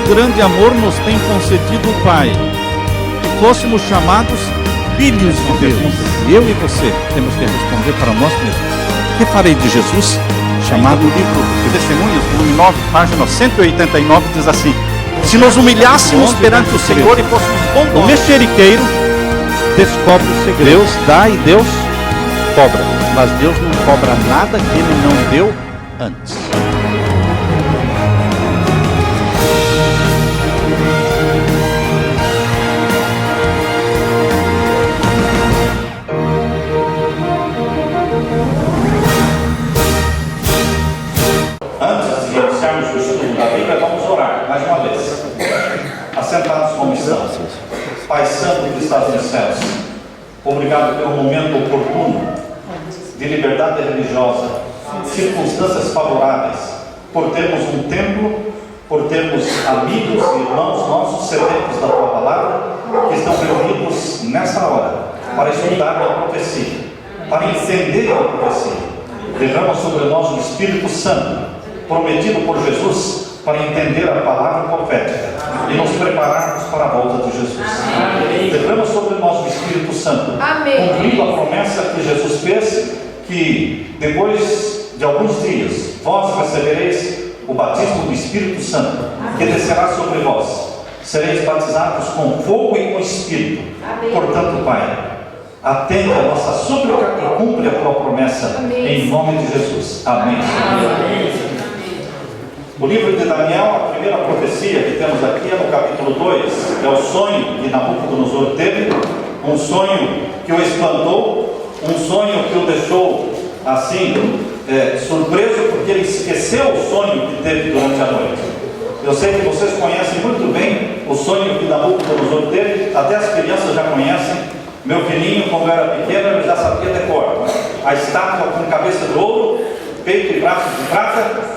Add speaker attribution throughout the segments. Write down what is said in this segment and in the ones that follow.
Speaker 1: grande amor nos tem concedido o Pai, que fôssemos chamados filhos de Deus. Eu e você temos que responder para nós mesmos: o que farei de Jesus? Chamado o livro de Testemunhos, volume 9, página 189, diz assim: se nos humilhássemos perante o Senhor e fôssemos bondosos, o mexeriqueiro descobre o segredo. Deus dá e Deus cobra, mas Deus não cobra nada que Ele não deu antes.
Speaker 2: Antes de iniciarmos o estudo da Bíblia, vamos orar mais uma vez. Assentados como estamos. Pai Santo que estás nos céus, obrigado pelo momento oportuno de liberdade religiosa, circunstâncias favoráveis, por termos um templo, por termos amigos e irmãos nossos sedentos da tua palavra, que estão reunidos nesta hora para estudar a profecia, para entender a profecia. Derrama sobre nós o Espírito Santo, prometido por Jesus, para entender a palavra profética e nos prepararmos para a volta de Jesus. Derrama sobre nós o Espírito Santo, cumprindo a promessa que Jesus fez, que depois de alguns dias vós recebereis o batismo do Espírito Santo, que descerá sobre vós. Sereis batizados com fogo e com Espírito. Portanto, Pai, atende a nossa súplica e cumpre a tua promessa, em nome de Jesus. Amém. O livro de Daniel, a primeira profecia que temos aqui é no capítulo 2, é o sonho que Nabucodonosor teve, um sonho que o espantou, um sonho que o deixou assim, surpreso, porque ele esqueceu o sonho que teve durante a noite. Eu sei que vocês conhecem muito bem o sonho que Nabucodonosor teve, até as crianças já conhecem. Meu filhinho, quando era pequeno, ele já sabia decor. A estátua com cabeça de ouro, peito e braço de prata,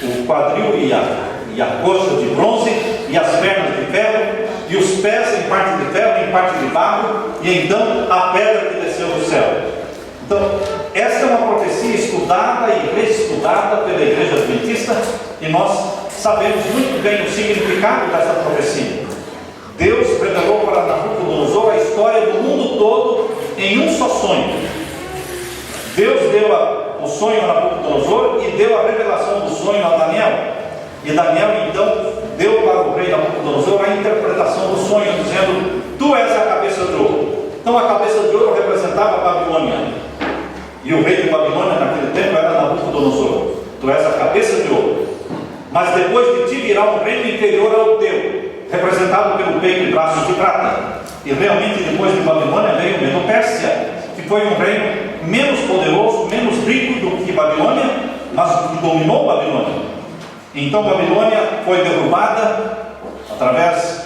Speaker 2: o quadril e a coxa de bronze, e as pernas de ferro, e os pés em parte de ferro, em parte de barro, e então a pedra que desceu do céu. Então, esta é uma profecia estudada e reestudada pela Igreja Adventista, e nós sabemos muito bem o significado dessa profecia. Deus revelou para Nabucodonosor a história do mundo todo em um só sonho. Deus deu o sonho a Nabucodonosor e deu a revelação do sonho a Daniel. E Daniel então deu para o rei Nabucodonosor a interpretação do sonho, dizendo: tu és a cabeça de ouro. Então a cabeça de ouro representava a Babilônia, e o rei de Babilônia naquele tempo era Nabucodonosor. Tu és a cabeça de ouro, mas depois de ti virá um reino inferior ao teu, representado pelo peito e braços de prata. E realmente depois de Babilônia veio Medo-Pérsia, que foi um reino menos poderoso, menos rico do que Babilônia, mas que dominou Babilônia. Então Babilônia foi derrubada através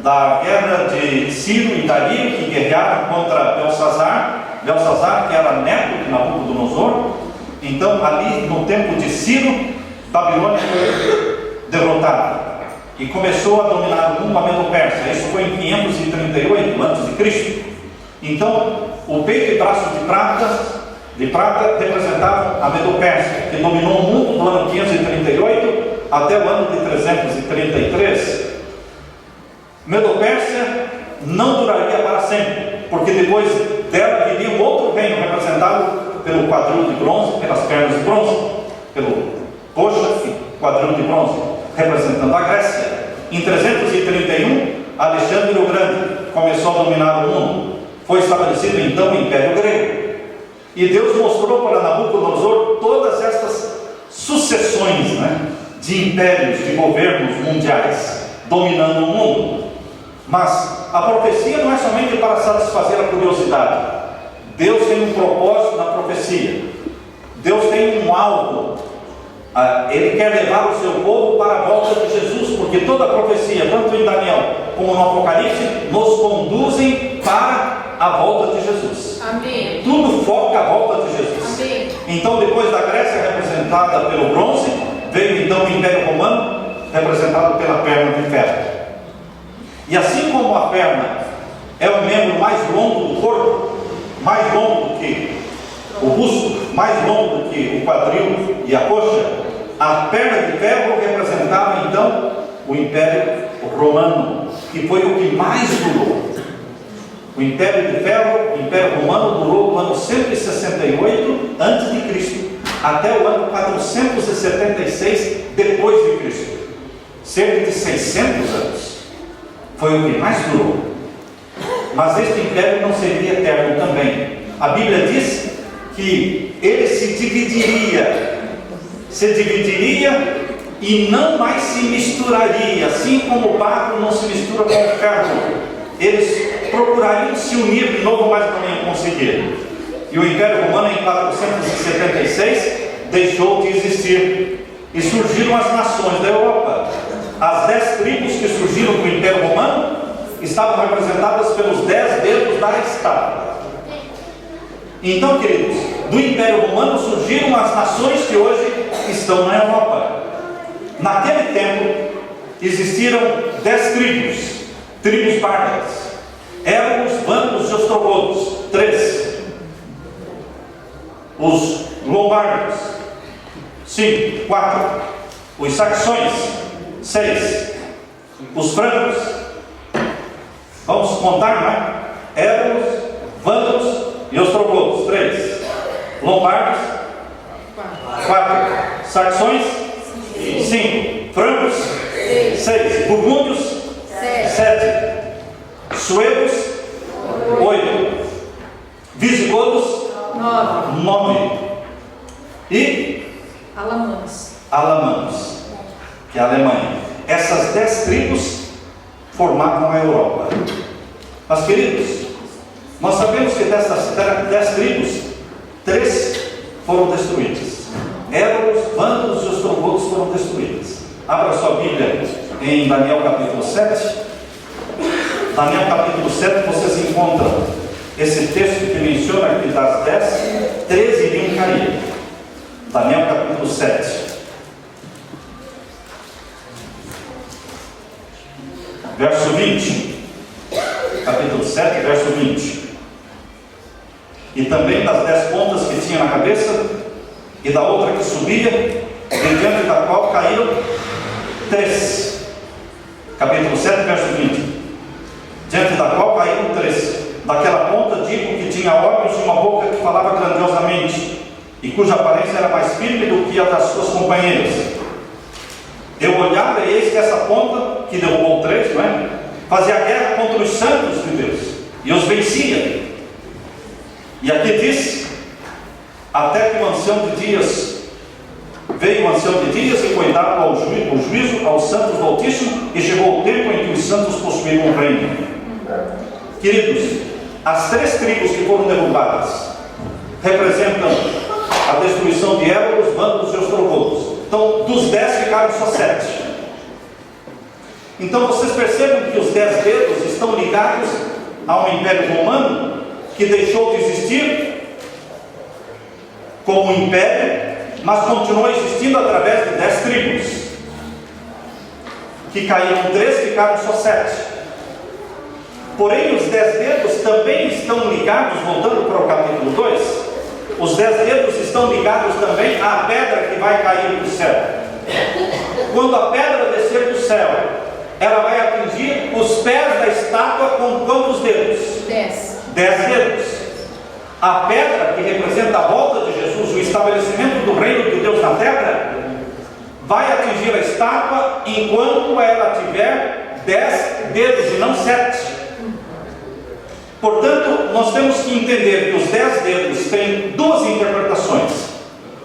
Speaker 2: da guerra de Ciro e Dario, que guerrearam contra Belsazar, que era neto de Nabucodonosor. Então ali no tempo de Ciro, Babilônia foi derrotada e começou a dominar o mundo a Medo-Pérsia. Isso foi em 538 a.C. Então, o peito e braço de prata representavam a Medo-Pérsia, que dominou o mundo do ano 538 até o ano de 333. Medo-Pérsia não duraria para sempre, porque depois dela viria um outro reino representado pelo quadril de bronze, pelas pernas de bronze, pelo coxa e quadril de bronze, representando a Grécia. Em 331, Alexandre o Grande começou a dominar o mundo. Foi estabelecido então o Império Grego. E Deus mostrou para Nabucodonosor todas estas sucessões, de impérios, de governos mundiais dominando o mundo. Mas a profecia não é somente para satisfazer a curiosidade. Deus tem um propósito na profecia. Deus tem um alvo. Ele quer levar o seu povo para a volta de Jesus, porque toda a profecia, tanto em Daniel como no Apocalipse, nos conduzem para a volta de Jesus.
Speaker 3: Amém.
Speaker 2: Tudo foca a volta de Jesus.
Speaker 3: Amém.
Speaker 2: Então, depois da Grécia representada pelo bronze, veio então o Império Romano, representado pela perna de ferro. E assim como a perna é o membro mais longo do corpo, mais longo do que o busto, mais longo do que o quadril e a coxa, a perna de ferro representava então o Império Romano, que foi o que mais durou. O Império de Ferro, o Império Romano, durou do ano 168 a.C. até o ano 476 depois de Cristo. Cerca de 600 anos. Foi o que mais durou. Mas este império não seria eterno também. A Bíblia diz que ele se dividiria e não mais se misturaria, assim como o barro não se mistura com o ferro. Eles procurariam se unir de novo, mas não iam conseguir. E o Império Romano, em 476, deixou de existir. E surgiram as nações da Europa. As 10 tribos que surgiram do Império Romano estavam representadas pelos 10 dedos da estátua. Então, queridos, do Império Romano surgiram as nações que hoje estão na Europa. Naquele tempo, existiram 10 tribos bárbaras: Évolos, Vândalos e Ostrogodos, 3. Os Lombardos, 5, 4. Os Saxões, 6. Os Francos, vamos contar, não é? Évolos, Vândalos e Ostrogodos, 3. Lombardos, 4. Saxões, 5. Francos, 6. Burgúndios, 7. Suevos, 8. Visigodos, 9. E Alamanos, que é a Alemanha. Essas 10 tribos formavam a Europa. Mas, queridos, nós sabemos que dessas 10 tribos, 3 foram destruídas. Évolos, Vândalos e Ostrogodos foram destruídas. Abra sua Bíblia em Daniel capítulo 7. Daniel capítulo 7, vocês encontram esse texto que menciona que das 10, 13 iriam cair. Daniel capítulo 7. Verso 20. Capítulo 7, verso 20. E também das 10 pontas que tinha na cabeça, e da outra que subia, de diante da qual caíram 3. Capítulo 7, verso 20. Diante da qual caíram 3. Daquela ponta digo que tinha olhos e uma boca que falava grandiosamente, e cuja aparência era mais firme do que a das suas companheiras. Eu olhava e eis que essa ponta, que derrubou 3, não é? Fazia guerra contra os santos de Deus, e os vencia. E aqui diz: até que o ancião de dias veio o ancião de dias e foi dado o juízo aos santos do Altíssimo, e chegou o tempo em que os santos possuíram o reino. Queridos, as 3 tribos que foram derrubadas representam a destruição de Évolos, Vândalos e Ostrogodos. Então, dos 10 ficaram só 7. Então, vocês percebem que os 10 dedos estão ligados ao Império Romano, que deixou de existir como império, mas continuou existindo através de 10 tribos. Que caíram 3, ficaram só 7. Porém, os 10 dedos também estão ligados, voltando para o capítulo 2, os 10 dedos estão ligados também à pedra que vai cair do céu. Quando a pedra descer do céu, ela vai atingir os pés da estátua com quantos dedos? 10 dedos. A pedra que representa a volta de Jesus, o estabelecimento do reino de Deus na terra, vai atingir a estátua enquanto ela tiver 10 dedos e não 7. Portanto, nós temos que entender que os 10 dedos têm 2 interpretações.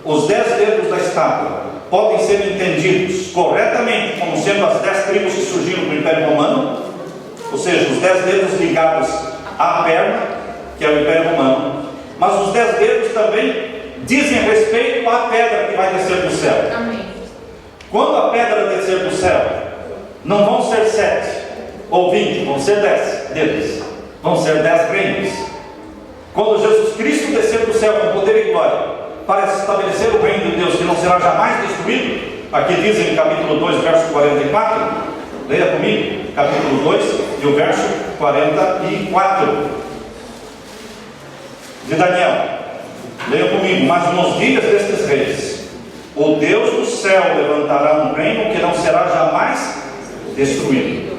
Speaker 2: Os 10 dedos da estátua podem ser entendidos corretamente como sendo as 10 tribos que surgiram do Império Romano, ou seja, os 10 dedos ligados à perna, que é o Império Romano. Mas os 10 dedos também dizem respeito à pedra que vai descer do céu. Amém. Quando a pedra descer do céu, não vão ser 7 ou 20, vão ser 10 dedos. Vão ser 10 reinos. Quando Jesus Cristo descer do céu com poder e glória para estabelecer o reino de Deus, que não será jamais destruído, aqui diz em capítulo 2, verso 44, leia comigo, capítulo 2 e o verso 44 de Daniel. Leia comigo: mas nos dias destes reis, o Deus do céu levantará um reino que não será jamais destruído.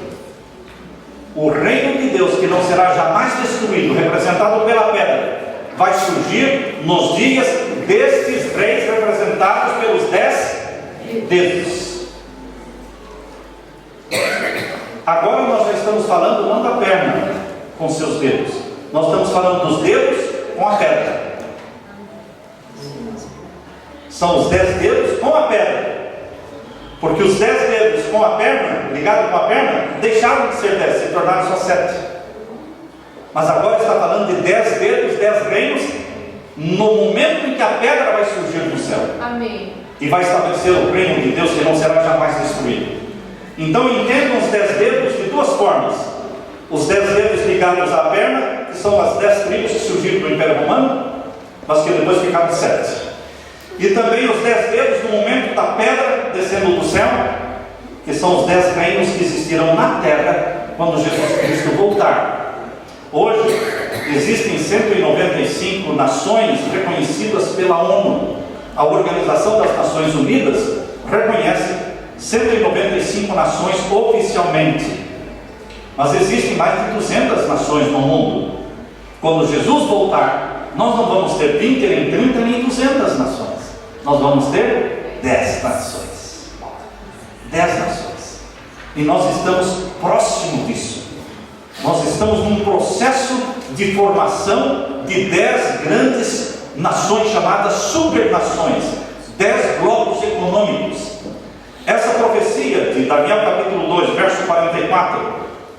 Speaker 2: O reino de Deus, que não será jamais destruído, representado pela pedra, vai surgir nos dias destes reis, representados pelos 10 dedos. Agora nós já estamos falando não da perna com seus dedos, nós estamos falando dos dedos com a pedra. São os 10 dedos com a pedra, porque os 10 dedos com a perna, ligados com a perna, deixaram de ser 10, se tornaram só 7. Mas agora está falando de 10 dedos, 10 reinos, no momento em que a pedra vai surgir do céu.
Speaker 3: Amém.
Speaker 2: E vai estabelecer o reino de Deus, que não será jamais destruído. Então entendam os 10 dedos de duas formas: os 10 dedos ligados à perna, que são as 10 tribos que surgiram do Império Romano, mas que depois ficaram 7. E também os 10 dedos no momento da pedra descendo do céu, que são os 10 reinos que existirão na terra quando Jesus Cristo voltar. Hoje existem 195 nações reconhecidas pela ONU. A Organização das Nações Unidas reconhece 195 nações oficialmente, mas existem mais de 200 nações no mundo. Quando Jesus voltar, nós não vamos ter 20, nem 30, nem 200 nações. Nós vamos ter 10 nações. 10 nações. E nós estamos próximo disso. Nós estamos num processo de formação de 10 grandes nações chamadas supernações, 10 blocos econômicos. Essa profecia de Daniel capítulo 2, verso 44,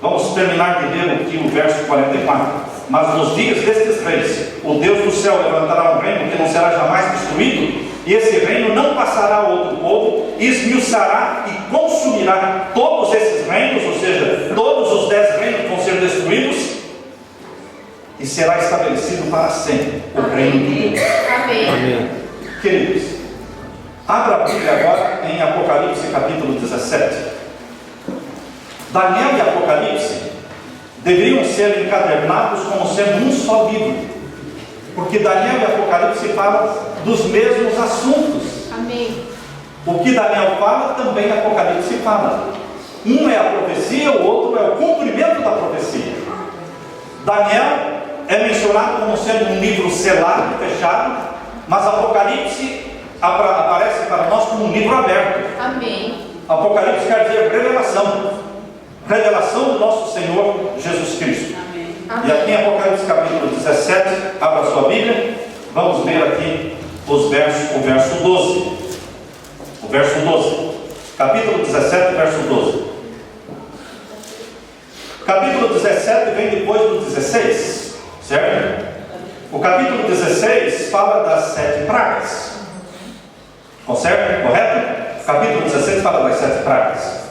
Speaker 2: vamos terminar de ler aqui o verso 44. Mas nos dias destes reis, o Deus do céu levantará um reino que não será jamais destruído, e esse reino não passará a outro povo, esmiuçará e consumirá todos esses reinos, ou seja, todos os 10 reinos vão ser destruídos, e será estabelecido para sempre o reino de Deus.
Speaker 3: Amém.
Speaker 2: Queridos, abra a Bíblia agora em Apocalipse capítulo 17. Daniel e Apocalipse deveriam ser encadernados como sendo um só livro, porque Daniel e Apocalipse falam dos mesmos assuntos.
Speaker 3: Amém.
Speaker 2: O que Daniel fala, também Apocalipse fala. Um é a profecia, o outro é o cumprimento da profecia. Daniel é mencionado como sendo um livro selado, fechado, mas Apocalipse aparece para nós como um livro aberto.
Speaker 3: Amém.
Speaker 2: Apocalipse quer dizer revelação. Revelação do nosso Senhor Jesus Cristo.
Speaker 3: Amém.
Speaker 2: E aqui em Apocalipse capítulo 17, abra a sua Bíblia, vamos ler aqui o verso 12. O verso 12. Capítulo 17, verso 12. Capítulo 17 vem depois do 16, certo? O capítulo 16 fala das 7 pragas. Certo? Correto? O capítulo 16 fala das 7 pragas.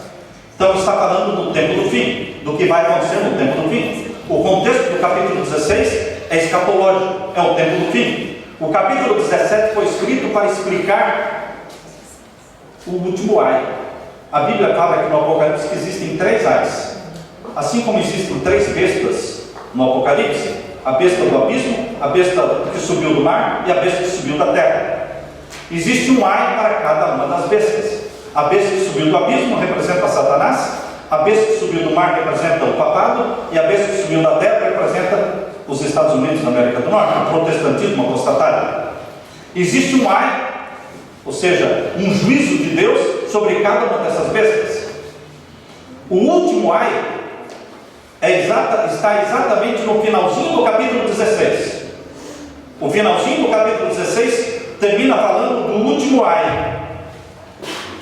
Speaker 2: Então está falando do tempo do fim, do que vai acontecer no tempo do fim. O contexto do capítulo 16 é escatológico, é o tempo do fim. O capítulo 17 foi escrito para explicar o último ai. A Bíblia fala aqui no Apocalipse que existem 3 ais. Assim como existem 3 bestas no Apocalipse: a besta do abismo, a besta que subiu do mar e a besta que subiu da terra. Existe um ai para cada uma das bestas. A besta que subiu do abismo representa Satanás, a besta que subiu do mar representa o papado, e a besta que subiu da terra representa os Estados Unidos da América do Norte, o protestantismo apostatário. Existe um ai, ou seja, um juízo de Deus sobre cada uma dessas bestas. O último ai está exatamente no finalzinho do capítulo 16. O finalzinho do capítulo 16 termina falando do último ai.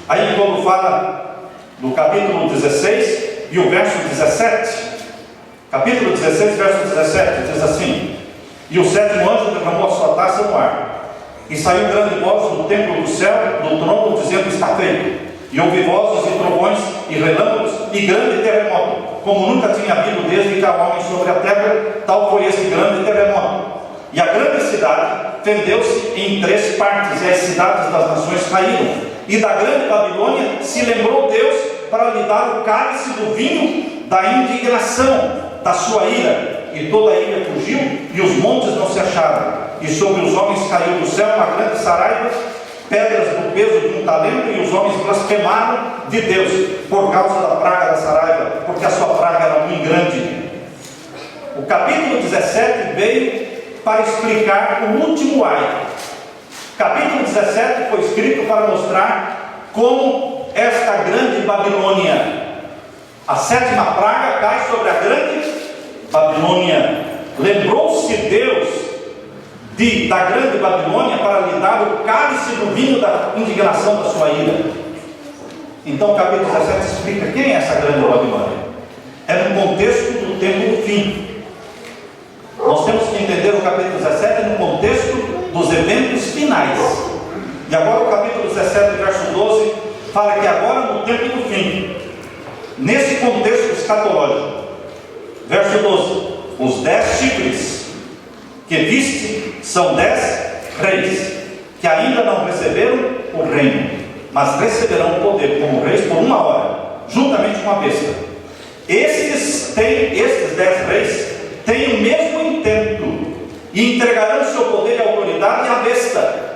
Speaker 2: Aí quando fala do capítulo 16 e o verso 17, capítulo 16, verso 17, diz assim: e o 7º anjo derramou a sua taça no ar, e saiu grande voz do templo do céu, do trono, dizendo: está feito. E houve vozes e trovões e relâmpagos e grande terremoto, como nunca tinha havido desde que há homem sobre a terra, tal foi esse grande terremoto. E a grande cidade fendeu-se em 3 partes, e as cidades das nações caíram. E da grande Babilônia se lembrou Deus para lhe dar o cálice do vinho da indignação da sua ira. E toda a ilha fugiu, e os montes não se acharam. E sobre os homens caiu do céu uma grande saraiva, pedras do peso de um talento, e os homens blasfemaram de Deus por causa da praga da saraiva, porque a sua praga era muito grande. O capítulo 17 veio para explicar o último ai. O capítulo 17 foi escrito para mostrar como esta grande Babilônia, a sétima praga, cai sobre a grande Babilônia. Lembrou-se Deus da grande Babilônia para lhe dar o cálice do vinho da indignação da sua ira. Então o capítulo 17 explica quem é essa grande Babilônia. É no contexto do tempo do fim. Nós temos que entender o capítulo 17 no contexto dos eventos finais. E agora o capítulo 17, verso 12, fala que agora no tempo do fim, nesse contexto escatológico, verso 12, os 10 chifres que viste são 10 reis, que ainda não receberam o reino, mas receberão o poder como reis por 1 hora, juntamente com a besta. Estes 10 reis têm o mesmo intento, e entregarão seu poder e autoridade à besta.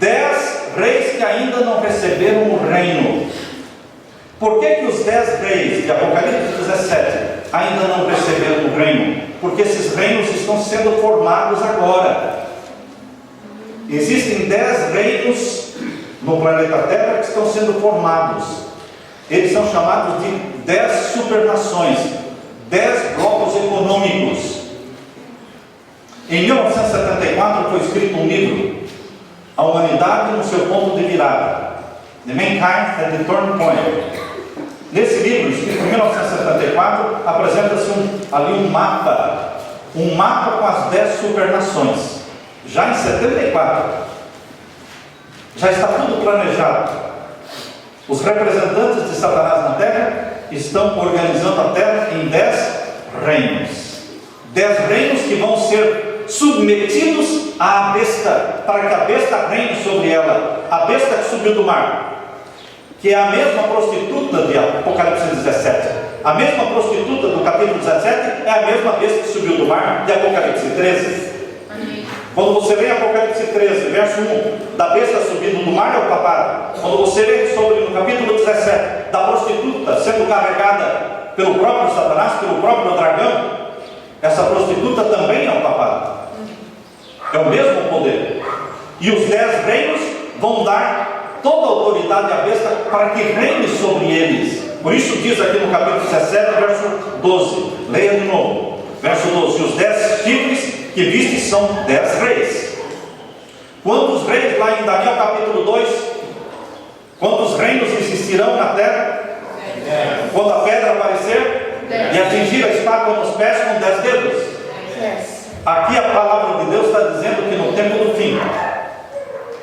Speaker 2: 10 reis que ainda não receberam o reino. Por que os 10 reis de Apocalipse 17 ainda não receberam o reino? Porque esses reinos estão sendo formados agora. Existem 10 reinos no planeta Terra que estão sendo formados. Eles são chamados de 10 supernações, 10 blocos econômicos. Em 1974 foi escrito um livro, A Humanidade no seu ponto de virada, The Mankind at the Turning Point. Nesse livro, escrito em 1974, apresenta-se ali um mapa com as 10 supernações. Já em 74, já está tudo planejado. Os representantes de Satanás na Terra estão organizando a Terra em 10 reinos. 10 reinos que vão ser submetidos à besta, para que a besta reine sobre ela. A besta que subiu do mar, que é a mesma prostituta de Apocalipse 17. A mesma prostituta do capítulo 17 é a mesma besta que subiu do mar de Apocalipse 13. Amém. Quando você lê Apocalipse 13, verso 1, da besta subindo do mar é o papado. Quando você lê sobre no capítulo 17, da prostituta sendo carregada pelo próprio Satanás, pelo próprio dragão, essa prostituta também é o papado. É o mesmo poder. E os 10 reinos vão dar toda a autoridade à besta para que reine sobre eles. Por isso diz aqui no capítulo 17, verso 12. Leia de novo. Verso 12. Os 10 chifres que viste são 10 reis. Quantos reis, lá em Daniel capítulo 2, quantos reinos existirão na terra? Quando a pedra aparecer e atingir a estátua nos pés com 10 dedos. Aqui a palavra de Deus está dizendo que no tempo do fim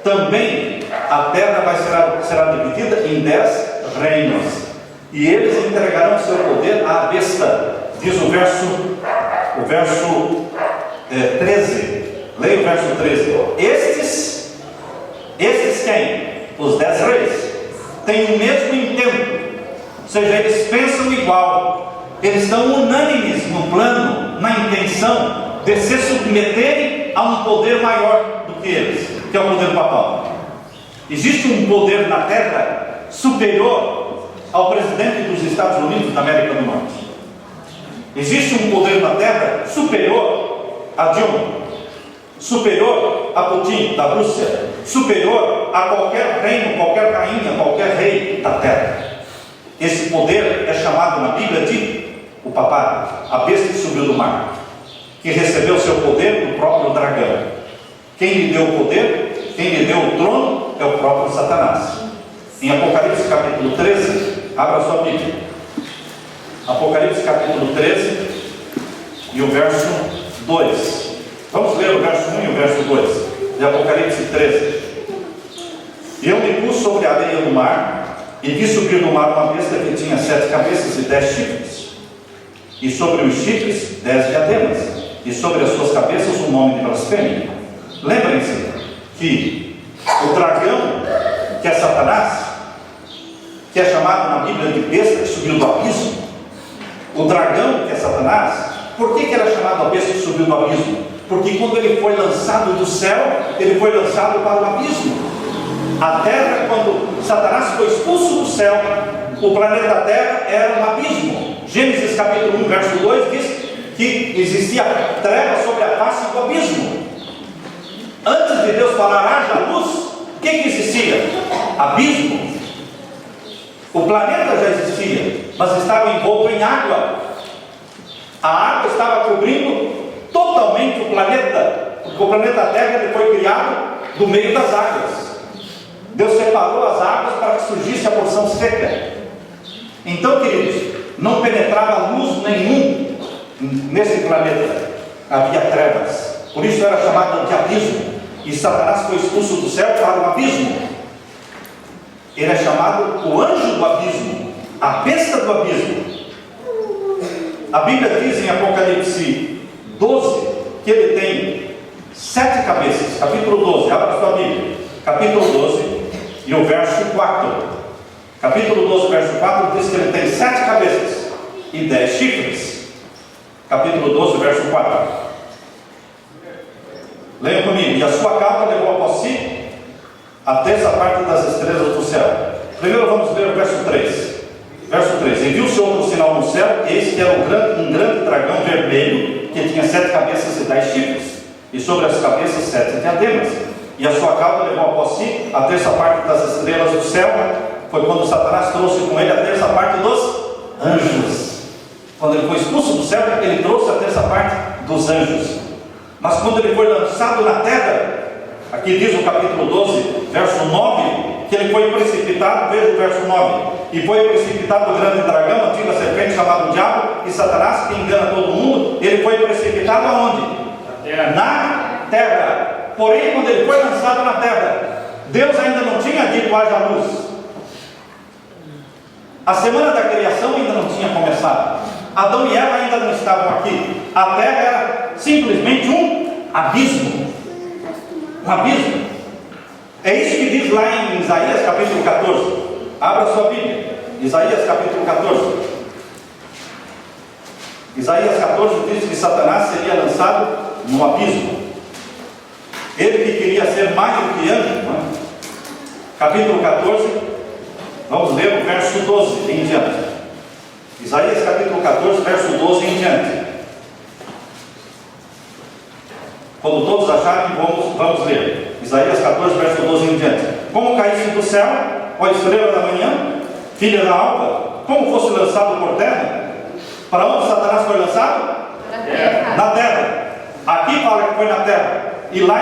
Speaker 2: também a terra será dividida em 10 reinos, e eles entregarão seu poder à besta. Diz o verso 13. Leia o verso 13. Estes quem? Os 10 reis têm o mesmo intento, ou seja, eles pensam igual, eles estão unânimes no plano, na intenção de se submeterem a um poder maior do que eles, que é o poder papal. Existe um poder na Terra superior ao presidente dos Estados Unidos da América do Norte. Existe um poder na Terra superior a Dilma, superior a Putin da Rússia, superior a qualquer reino, qualquer rainha, qualquer rei da Terra. Esse poder é chamado na Bíblia de o papado, a besta que subiu do mar, que recebeu seu poder do próprio dragão. Quem lhe deu o poder, quem lhe deu o trono, é o próprio Satanás. Em Apocalipse capítulo 13, abra sua Bíblia. Apocalipse capítulo 13 e o verso 2. Vamos ler o verso 1 e o verso 2 de Apocalipse 13. E eu me pus sobre a areia do mar, e vi subir do mar uma besta que tinha 7 cabeças e 10 chifres, e sobre os chifres 10 diademas, e sobre as suas cabeças um nome de blasfêmia. Lembrem-se que o dragão, que é Satanás, que é chamado na Bíblia de besta que subiu do abismo, o dragão, que é Satanás, por que ele é chamado a besta que subiu do abismo? Porque quando ele foi lançado do céu, ele foi lançado para o abismo. A terra, quando Satanás foi expulso do céu, o planeta Terra era um abismo. Gênesis capítulo 1, verso 2 diz que existia treva sobre a face do abismo. Antes de Deus falar haja luz, o que existia? Abismo. O planeta já existia, mas estava envolto em água. A água estava cobrindo totalmente o planeta, porque o planeta Terra ele foi criado do meio das águas. Deus separou as águas para que surgisse a porção seca. Então, queridos, não penetrava luz nenhum nesse planeta. Havia trevas. Por isso era chamado de abismo. E Satanás foi expulso do céu para o abismo. Ele é chamado o anjo do abismo, a besta do abismo. A Bíblia diz em Apocalipse 12 que ele tem 7 cabeças. Capítulo 12, abra sua Bíblia. Capítulo 12 e o verso 4. Capítulo 12, verso 4 diz que ele tem 7 cabeças e 10 chifres. Capítulo 12, verso 4. Leiam comigo. E a sua cauda levou após si a terça parte das estrelas do céu. Primeiro vamos ler o verso 3. Verso 3. E viu-se outro sinal no céu, eis que era um grande dragão vermelho, que tinha 7 cabeças e 10 chifres, e sobre as cabeças 7 diademas. E a sua cauda levou após si a terça parte das estrelas do céu. Foi quando Satanás trouxe com ele a terça parte dos anjos. Quando ele foi expulso do céu, ele trouxe a terça parte dos anjos. Mas quando ele foi lançado na terra, aqui diz o capítulo 12, verso 9, que ele foi precipitado, veja o verso 9, e foi precipitado o grande dragão, antiga serpente, chamado Diabo e Satanás, que engana todo mundo. Ele foi precipitado aonde? Na terra. Porém, quando ele foi lançado na terra, Deus ainda não tinha dito haja luz. A semana da criação ainda não tinha começado. Adão e Eva ainda não estavam aqui. A terra era simplesmente um abismo. Um abismo. É isso que diz lá em Isaías capítulo 14. Abra sua Bíblia. Isaías capítulo 14. Isaías 14 diz que Satanás seria lançado no abismo. Ele que queria ser mais do que anjo, não é? Capítulo 14, vamos ler o verso 12 em diante. Isaías capítulo 14, verso 12 em diante. Quando todos acharem, vamos ler. Isaías 14, verso 12 em diante. Como caísse do céu, ó estrela da manhã, filha da alva, como fosse lançado por terra. Para onde Satanás foi lançado? Na terra. Aqui fala que foi na terra. E lá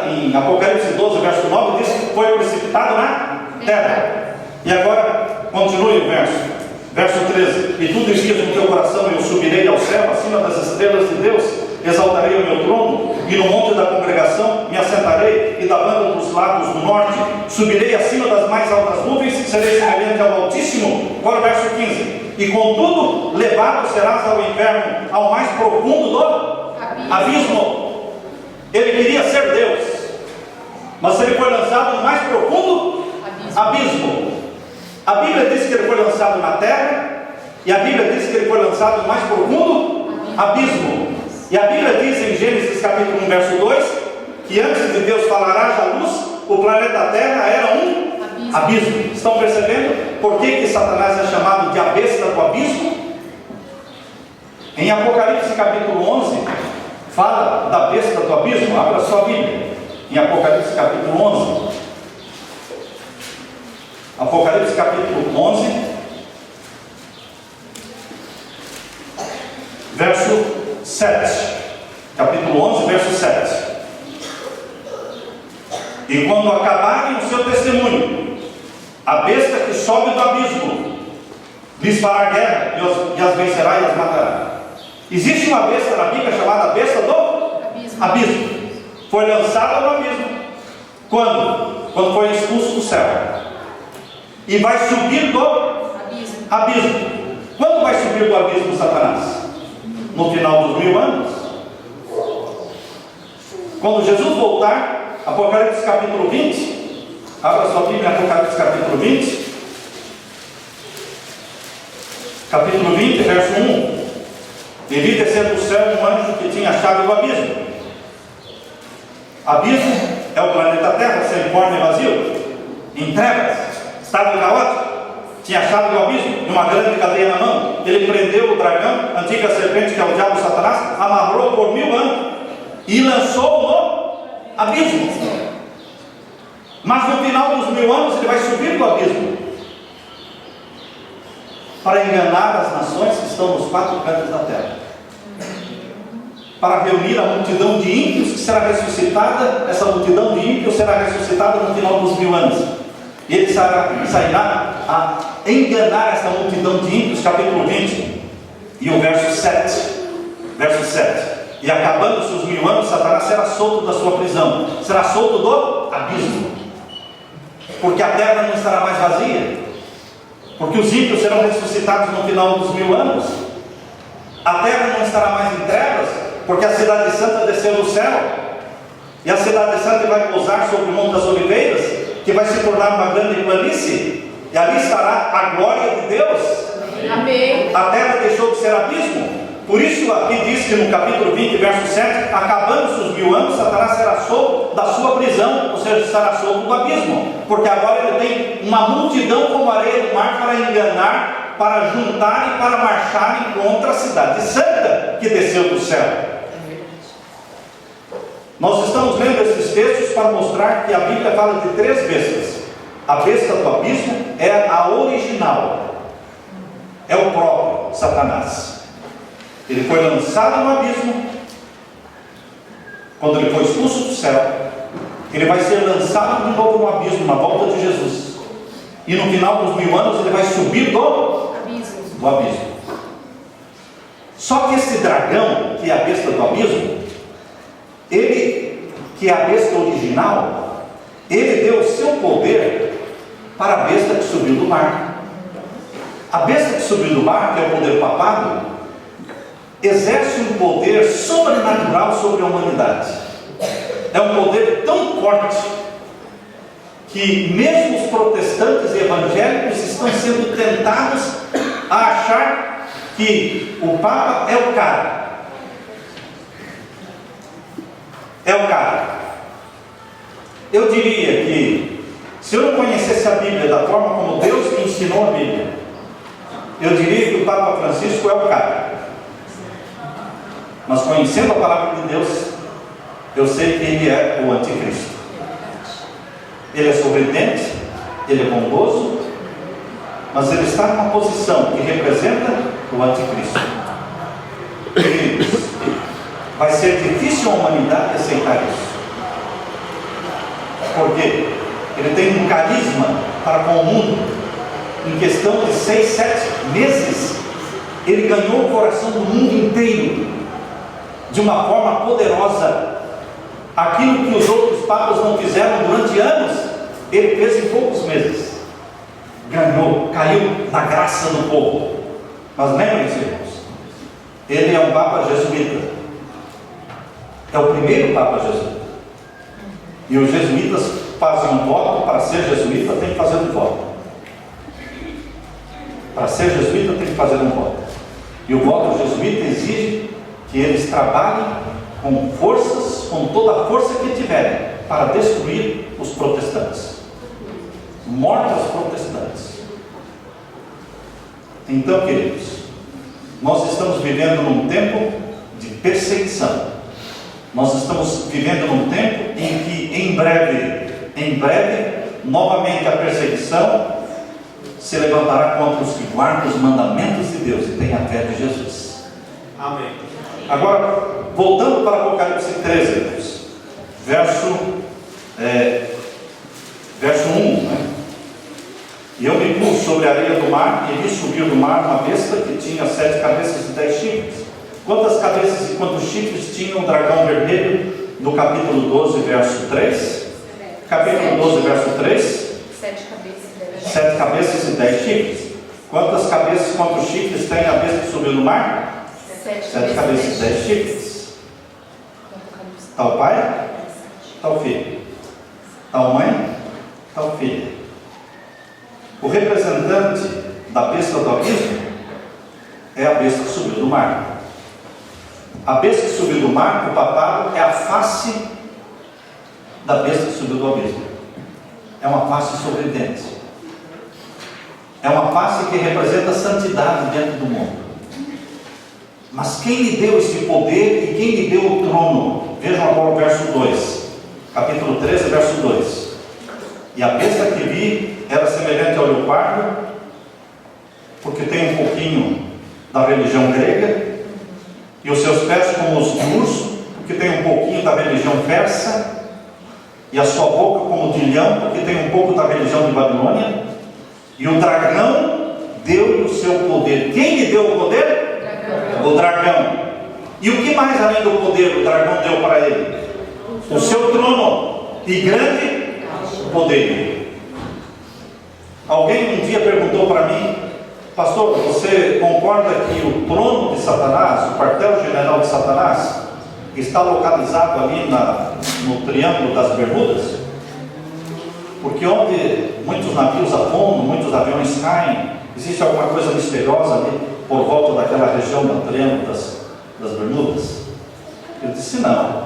Speaker 2: em Apocalipse 12, verso 9, diz que foi precipitado na terra. E agora, continue o verso. Verso 13. E tu dizias no teu coração: eu subirei ao céu, acima das estrelas de Deus, exaltarei o meu trono, e no monte da congregação me assentarei, e da banda dos lados do norte subirei acima das mais altas nuvens, serei semelhante ao Altíssimo. Agora o verso 15. E contudo, levado serás ao inferno, ao mais profundo do abismo. Ele queria ser Deus, mas ele foi lançado no mais profundo abismo. A Bíblia diz que ele foi lançado na terra, e a Bíblia diz que ele foi lançado no mais profundo abismo. E a Bíblia diz em Gênesis capítulo 1, verso 2, que antes de Deus falar haja luz, o planeta Terra era um abismo. Estão percebendo por que Satanás é chamado de a besta do abismo? Em Apocalipse capítulo 11, fala da besta do abismo. Abra sua Bíblia em Apocalipse capítulo 11. Apocalipse capítulo 11, verso 7. Capítulo 11, verso 7. E quando acabarem o seu testemunho, a besta que sobe do abismo lhes fará guerra e as vencerá e as matará. Existe uma besta na Bíblia chamada besta do abismo. Foi lançada no abismo. Quando? Quando foi expulso do céu. E vai subir do abismo. Quando vai subir do abismo Satanás? No final dos 1000 anos. Quando Jesus voltar, Apocalipse capítulo 20. Abra sua Bíblia em Apocalipse capítulo 20. Capítulo 20, verso 1. E vi descer do céu um anjo que tinha a chave do abismo. Abismo é o planeta Terra, sem forma e vazio, em trevas, estado caótico. Tinha a chave do abismo, uma grande cadeia na mão. Ele prendeu o dragão, a antiga serpente, que é o diabo Satanás, amarrou por 1000 anos e lançou no abismo. Mas no final dos 1000 anos ele vai subir do abismo para enganar as nações que estão nos 4 cantos da terra, para reunir a multidão de ímpios que será ressuscitada. Essa multidão de ímpios será ressuscitada no final dos 1000 anos. E ele sairá a enganar essa multidão de ímpios, capítulo 20, e o verso 7. Verso 7. E acabando-se os 1000 anos, Satanás será solto da sua prisão, será solto do abismo, porque a terra não estará mais vazia, porque os ímpios serão ressuscitados no final dos 1000 anos. A terra não estará mais em trevas, porque a cidade santa desceu do céu, e a cidade santa vai pousar sobre o Monte das Oliveiras, que vai se tornar uma grande planície, e ali estará a glória de Deus.
Speaker 3: Amém.
Speaker 2: A terra deixou de ser abismo. Por isso aqui diz que no capítulo 20, verso 7, acabando-se os 1000 anos, Satanás será solto da sua prisão, ou seja, será solto do abismo, porque agora ele tem uma multidão como areia do mar para enganar, para juntar e para marcharem contra a cidade santa que desceu do céu. Nós estamos lendo esses textos para mostrar que a Bíblia fala de 3 bestas. A besta do abismo é a original, é o próprio Satanás. Ele foi lançado no abismo quando ele foi expulso do céu. Ele vai ser lançado de novo no abismo na volta de Jesus, e no final dos 1000 anos ele vai subir do abismo. Só que esse dragão, que é a besta do abismo, ele, que é a besta original, ele deu o seu poder para a besta que subiu do mar. A besta que subiu do mar, que é o poder papado, exerce um poder sobrenatural sobre a humanidade. É um poder tão forte que mesmo os protestantes evangélicos estão sendo tentados a achar que o Papa é o cara. É o cara. Eu diria que, se eu não conhecesse a Bíblia da forma como Deus me ensinou a Bíblia, eu diria que o Papa Francisco é o cara. Mas conhecendo a palavra de Deus, eu sei que ele é o anticristo. Ele é sorridente, ele é bondoso, mas ele está numa posição que representa o anticristo. Queridos, vai ser difícil a humanidade aceitar isso. Por quê? Ele tem um carisma para com o mundo. Em questão de 6, 7 meses, ele ganhou o coração do mundo inteiro de uma forma poderosa. Aquilo que os outros papas não fizeram durante anos, ele fez em poucos meses. Ganhou, caiu na graça do povo. Mas lembrem-se, irmãos, ele é um papa jesuíta. É o primeiro papa jesuíta. E os jesuítas fazem um voto. Para ser jesuíta tem que fazer um voto. Para ser jesuíta tem que fazer um voto. E o voto jesuíta exige que eles trabalhem com forças, com toda a força que tiverem, para destruir os protestantes. Morte aos protestantes. Então, queridos, nós estamos vivendo num tempo de perseguição. Nós estamos vivendo num tempo em que em breve, novamente a perseguição se levantará contra os que guardam os mandamentos de Deus e têm a fé de Jesus.
Speaker 4: Amém.
Speaker 2: Agora, voltando para Apocalipse 13, verso 1, né? E eu me pus sobre a areia do mar, e vi subir do mar uma besta que tinha 7 cabeças e 10 chifres. Quantas cabeças e quantos chifres tinha o dragão vermelho? No capítulo 12, verso 3. Capítulo 12, verso 3.
Speaker 3: 7 cabeças e 10 chifres.
Speaker 2: 7 cabeças e 10 chifres. Quantas cabeças e quantos chifres tem a besta que subiu do mar? 7 cabeças e 10 chifres. Está o pai? Está o filho. Está a mãe? Está o filho. O representante da besta do abismo é a besta que subiu do mar. A besta que subiu do mar, o papado, é a face da besta que subiu do abismo. É uma face sorridente. É uma face que representa a santidade dentro do mundo. Mas quem lhe deu esse poder e quem lhe deu o trono? Vejam agora o verso 2, capítulo 13, verso 2. E a besta que vi era semelhante ao leopardo, porque tem um pouquinho da religião grega, e os seus pés como os de urso, porque tem um pouquinho da religião persa, e a sua boca como de leão, porque tem um pouco da religião de Babilônia, e o dragão deu-lhe o seu poder. Quem lhe deu o poder? O dragão. E o que mais além do poder o dragão deu para ele? O seu trono e grande poder. Alguém um dia perguntou para mim: pastor, você concorda que o trono de Satanás, o quartel-general de Satanás, está localizado ali no Triângulo das Bermudas? Porque onde muitos navios afundam, muitos aviões caem, existe alguma coisa misteriosa ali por volta daquela região do Triângulo das Bermudas? Eu disse: não,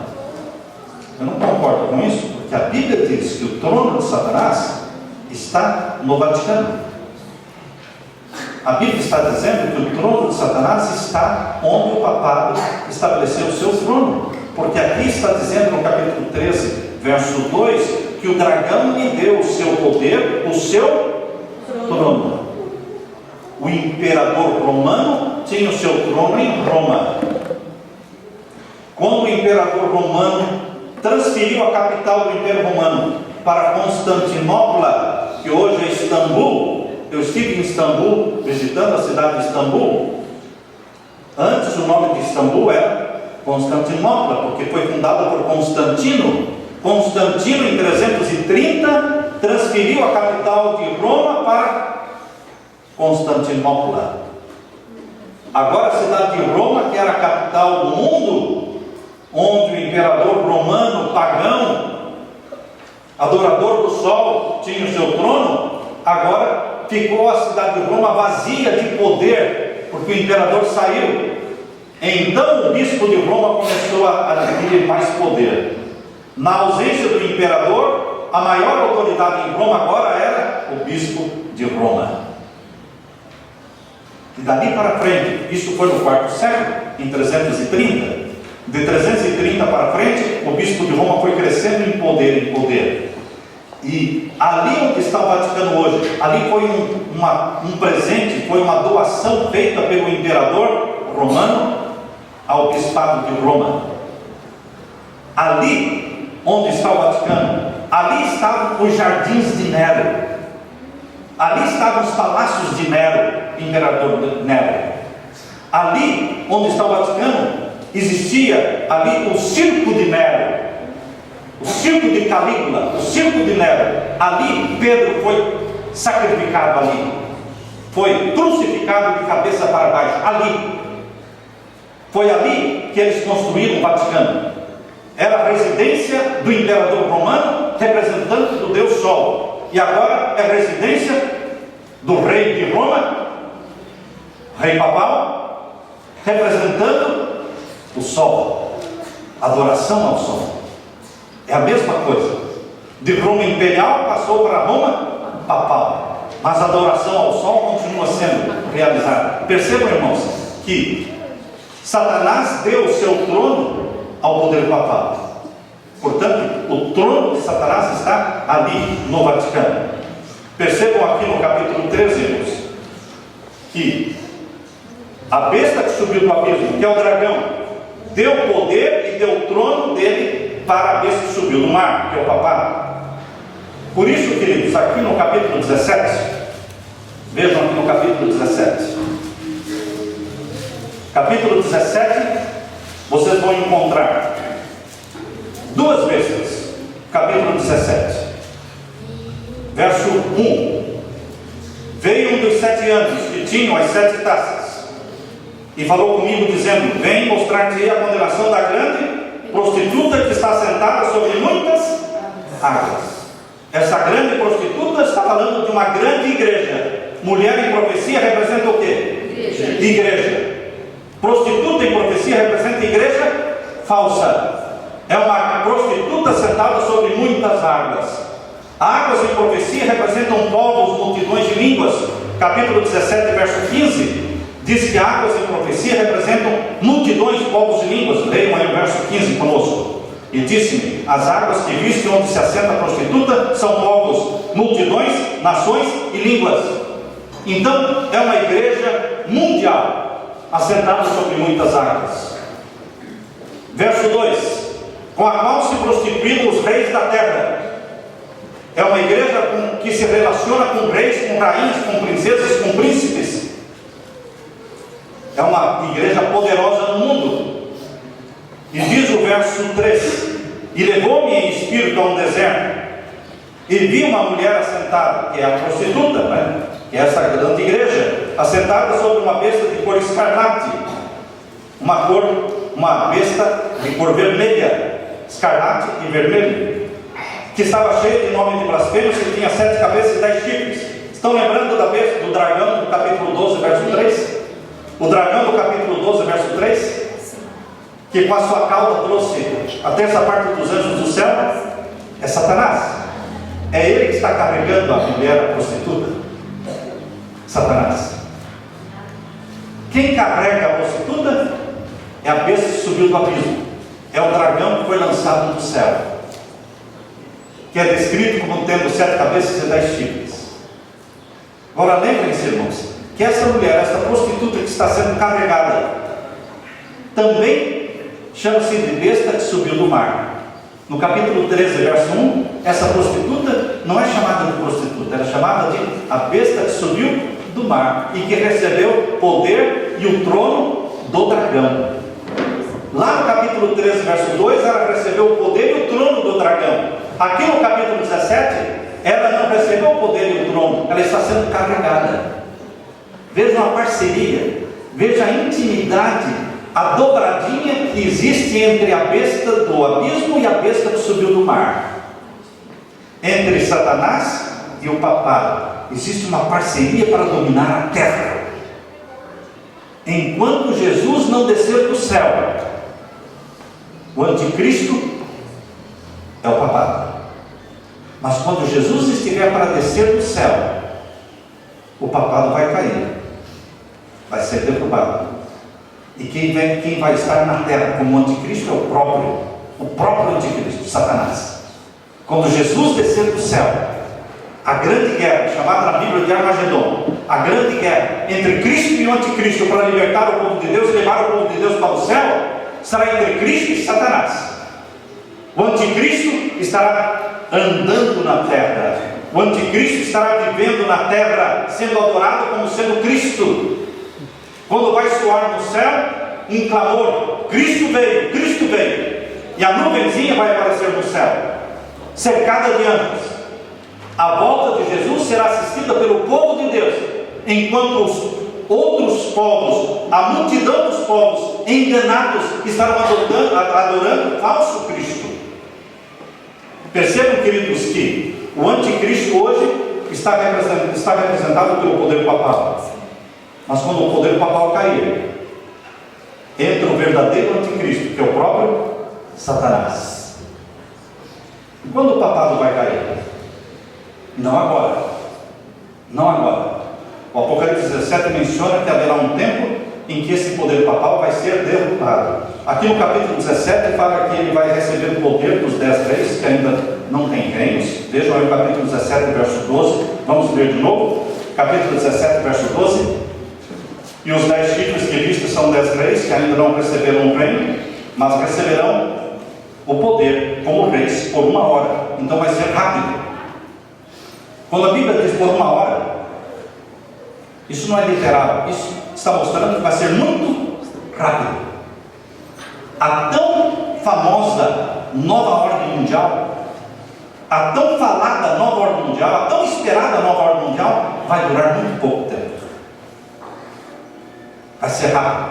Speaker 2: eu não concordo com isso, porque a Bíblia diz que o trono de Satanás está no Vaticano. A Bíblia está dizendo que o trono de Satanás está onde o papado estabeleceu o seu trono, porque aqui está dizendo no capítulo 13, verso 2, que o dragão lhe deu o seu poder, o seu trono. O imperador romano tinha o seu trono em Roma. Quando o imperador romano transferiu a capital do Império Romano para Constantinopla, que hoje é Istambul, eu estive em Istambul, visitando a cidade de Istambul. Antes o nome de Istambul era Constantinopla, porque foi fundada por Constantino. Constantino, em 330, transferiu a capital de Roma para Constantinopla. Agora a cidade de Roma, que era a capital do mundo, onde o imperador romano, pagão, adorador do sol, tinha o seu trono, agora ficou a cidade de Roma vazia de poder, porque o imperador saiu. Então o bispo de Roma começou a adquirir mais poder. Na ausência do imperador, a maior autoridade em Roma agora era o bispo de Roma. E dali para frente, isso foi no quarto século, em 330. De 330 para frente, o bispo de Roma foi crescendo em poder. E ali onde está o Vaticano hoje, ali foi um presente, foi uma doação feita pelo imperador romano ao bispado de Roma. Ali onde está o Vaticano, ali estavam os jardins de Nero, ali estavam os palácios de Nero, imperador Nero. Ali onde está o Vaticano, existia ali o circo de Nero, o circo de Calígula, o circo de Nero. Ali Pedro foi sacrificado, ali foi crucificado de cabeça para baixo. Ali foi ali que eles construíram o Vaticano. Era a residência do imperador romano, representante do Deus Sol, e agora é residência do rei de Roma, rei papal, representando o Sol, adoração ao Sol. É a mesma coisa. De Roma imperial passou para Roma papal, mas a adoração ao Sol continua sendo realizada. Percebam, irmãos, que Satanás deu o seu trono ao poder papal. Portanto, o trono de Satanás está ali no Vaticano. Percebam aqui no capítulo 13, irmãos, que a besta que subiu do abismo, que é o dragão, deu poder e deu o trono dele para a besta que subiu do mar, que é o papado. Por isso, queridos, aqui no capítulo 17, vejam aqui no capítulo 17. Capítulo 17, vocês vão encontrar duas bestas. Capítulo 17, verso 1. Veio um dos 7 anos que tinham as 7 taças e falou comigo dizendo: vem mostrar-te a condenação da grande prostituta que está sentada sobre muitas águas. Essa grande prostituta está falando de uma grande igreja. Mulher em profecia representa o quê? Igreja. Prostituta em profecia representa igreja falsa. É uma prostituta sentada sobre muitas águas. Águas em profecia representam povos, multidões de línguas. Capítulo 17, verso 15, diz que águas em profecia representam multidões, povos de línguas. Leiam aí o verso 15 conosco. E disse-me: as águas que viste onde se assenta a prostituta são povos, multidões, nações e línguas. Então é uma igreja mundial, assentada sobre muitas águas. Verso 2: com a qual se prostituíram os reis da terra. É uma igreja que se relaciona com reis, com rainhas, com princesas, com príncipes. É uma igreja poderosa no mundo. E diz o verso 3: e levou-me em espírito a um deserto, e vi uma mulher assentada, que é a prostituta, né? Que é essa grande igreja, assentada sobre uma besta de cor escarlate, uma besta de cor vermelha, escarlate e vermelho, que estava cheia de nome de blasfêmios, que tinha 7 cabeças e 10 chifres. Estão lembrando da besta, do dragão do capítulo 12, verso 3? O dragão do capítulo 12, verso 3? Que com a sua cauda trouxe a terça parte dos anjos do céu. É Satanás. É ele que está carregando a mulher, a prostituta. Satanás. Quem carrega a prostituta é a besta que subiu do abismo. É o dragão que foi lançado do céu, que é descrito como tendo 7 cabeças e 10 chifres. Agora lembrem-se, irmãos, que essa mulher, essa prostituta que está sendo carregada, também chama-se de besta que subiu do mar. No capítulo 13, verso 1, essa prostituta não é chamada de prostituta, ela é chamada de a besta que subiu do mar e que recebeu poder e o trono do dragão. Lá no capítulo 13, verso 2, ela recebeu o poder e o trono do dragão. Aqui no capítulo 17, ela não recebeu o poder e o trono, ela está sendo carregada. Veja uma parceria, veja a intimidade, a dobradinha que existe entre a besta do abismo e a besta que subiu do mar. Entre Satanás e o papado existe uma parceria para dominar a terra. Enquanto Jesus não descer do céu, o anticristo é o papado. Mas quando Jesus estiver para descer do céu, o papado vai cair, vai ser derrubado. E quem vai estar na terra como anticristo é o próprio anticristo, Satanás. Quando Jesus descer do céu, a grande guerra, chamada na Bíblia de Armagedon, a grande guerra entre Cristo e o anticristo para libertar o povo de Deus e levar o povo de Deus para o céu, será entre Cristo e Satanás. O anticristo estará andando na terra, o anticristo estará vivendo na terra, sendo adorado como sendo Cristo. Quando vai soar no céu um clamor: Cristo veio, Cristo veio, e a nuvenzinha vai aparecer no céu, cercada de anjos. A volta de Jesus será assistida pelo povo de Deus, enquanto os outros povos, a multidão dos povos enganados, estarão adorando falso Cristo. Percebam, queridos, que o anticristo hoje está representado pelo poder papal. Mas quando o poder papal cair, entra o verdadeiro anticristo, que é o próprio Satanás. E quando o papado vai cair? Não agora. Não agora. O Apocalipse 17 menciona que haverá um tempo em que esse poder papal vai ser derrotado. Aqui no capítulo 17 fala que ele vai receber o poder dos 10 reis, que ainda não tem reinos. Vejam aí o capítulo 17, verso 12. Vamos ler de novo. Capítulo 17, verso 12. E os 10 chifres que vistes são 10 reis, que ainda não receberam o reino, mas receberão o poder como reis por 1 hora. Então vai ser rápido. Quando a Bíblia diz por 1 hora, isso não é literal, isso está mostrando que vai ser muito rápido. A tão famosa nova ordem mundial, a tão falada nova ordem mundial, a tão esperada nova ordem mundial, vai durar muito pouco tempo. Vai ser rápido,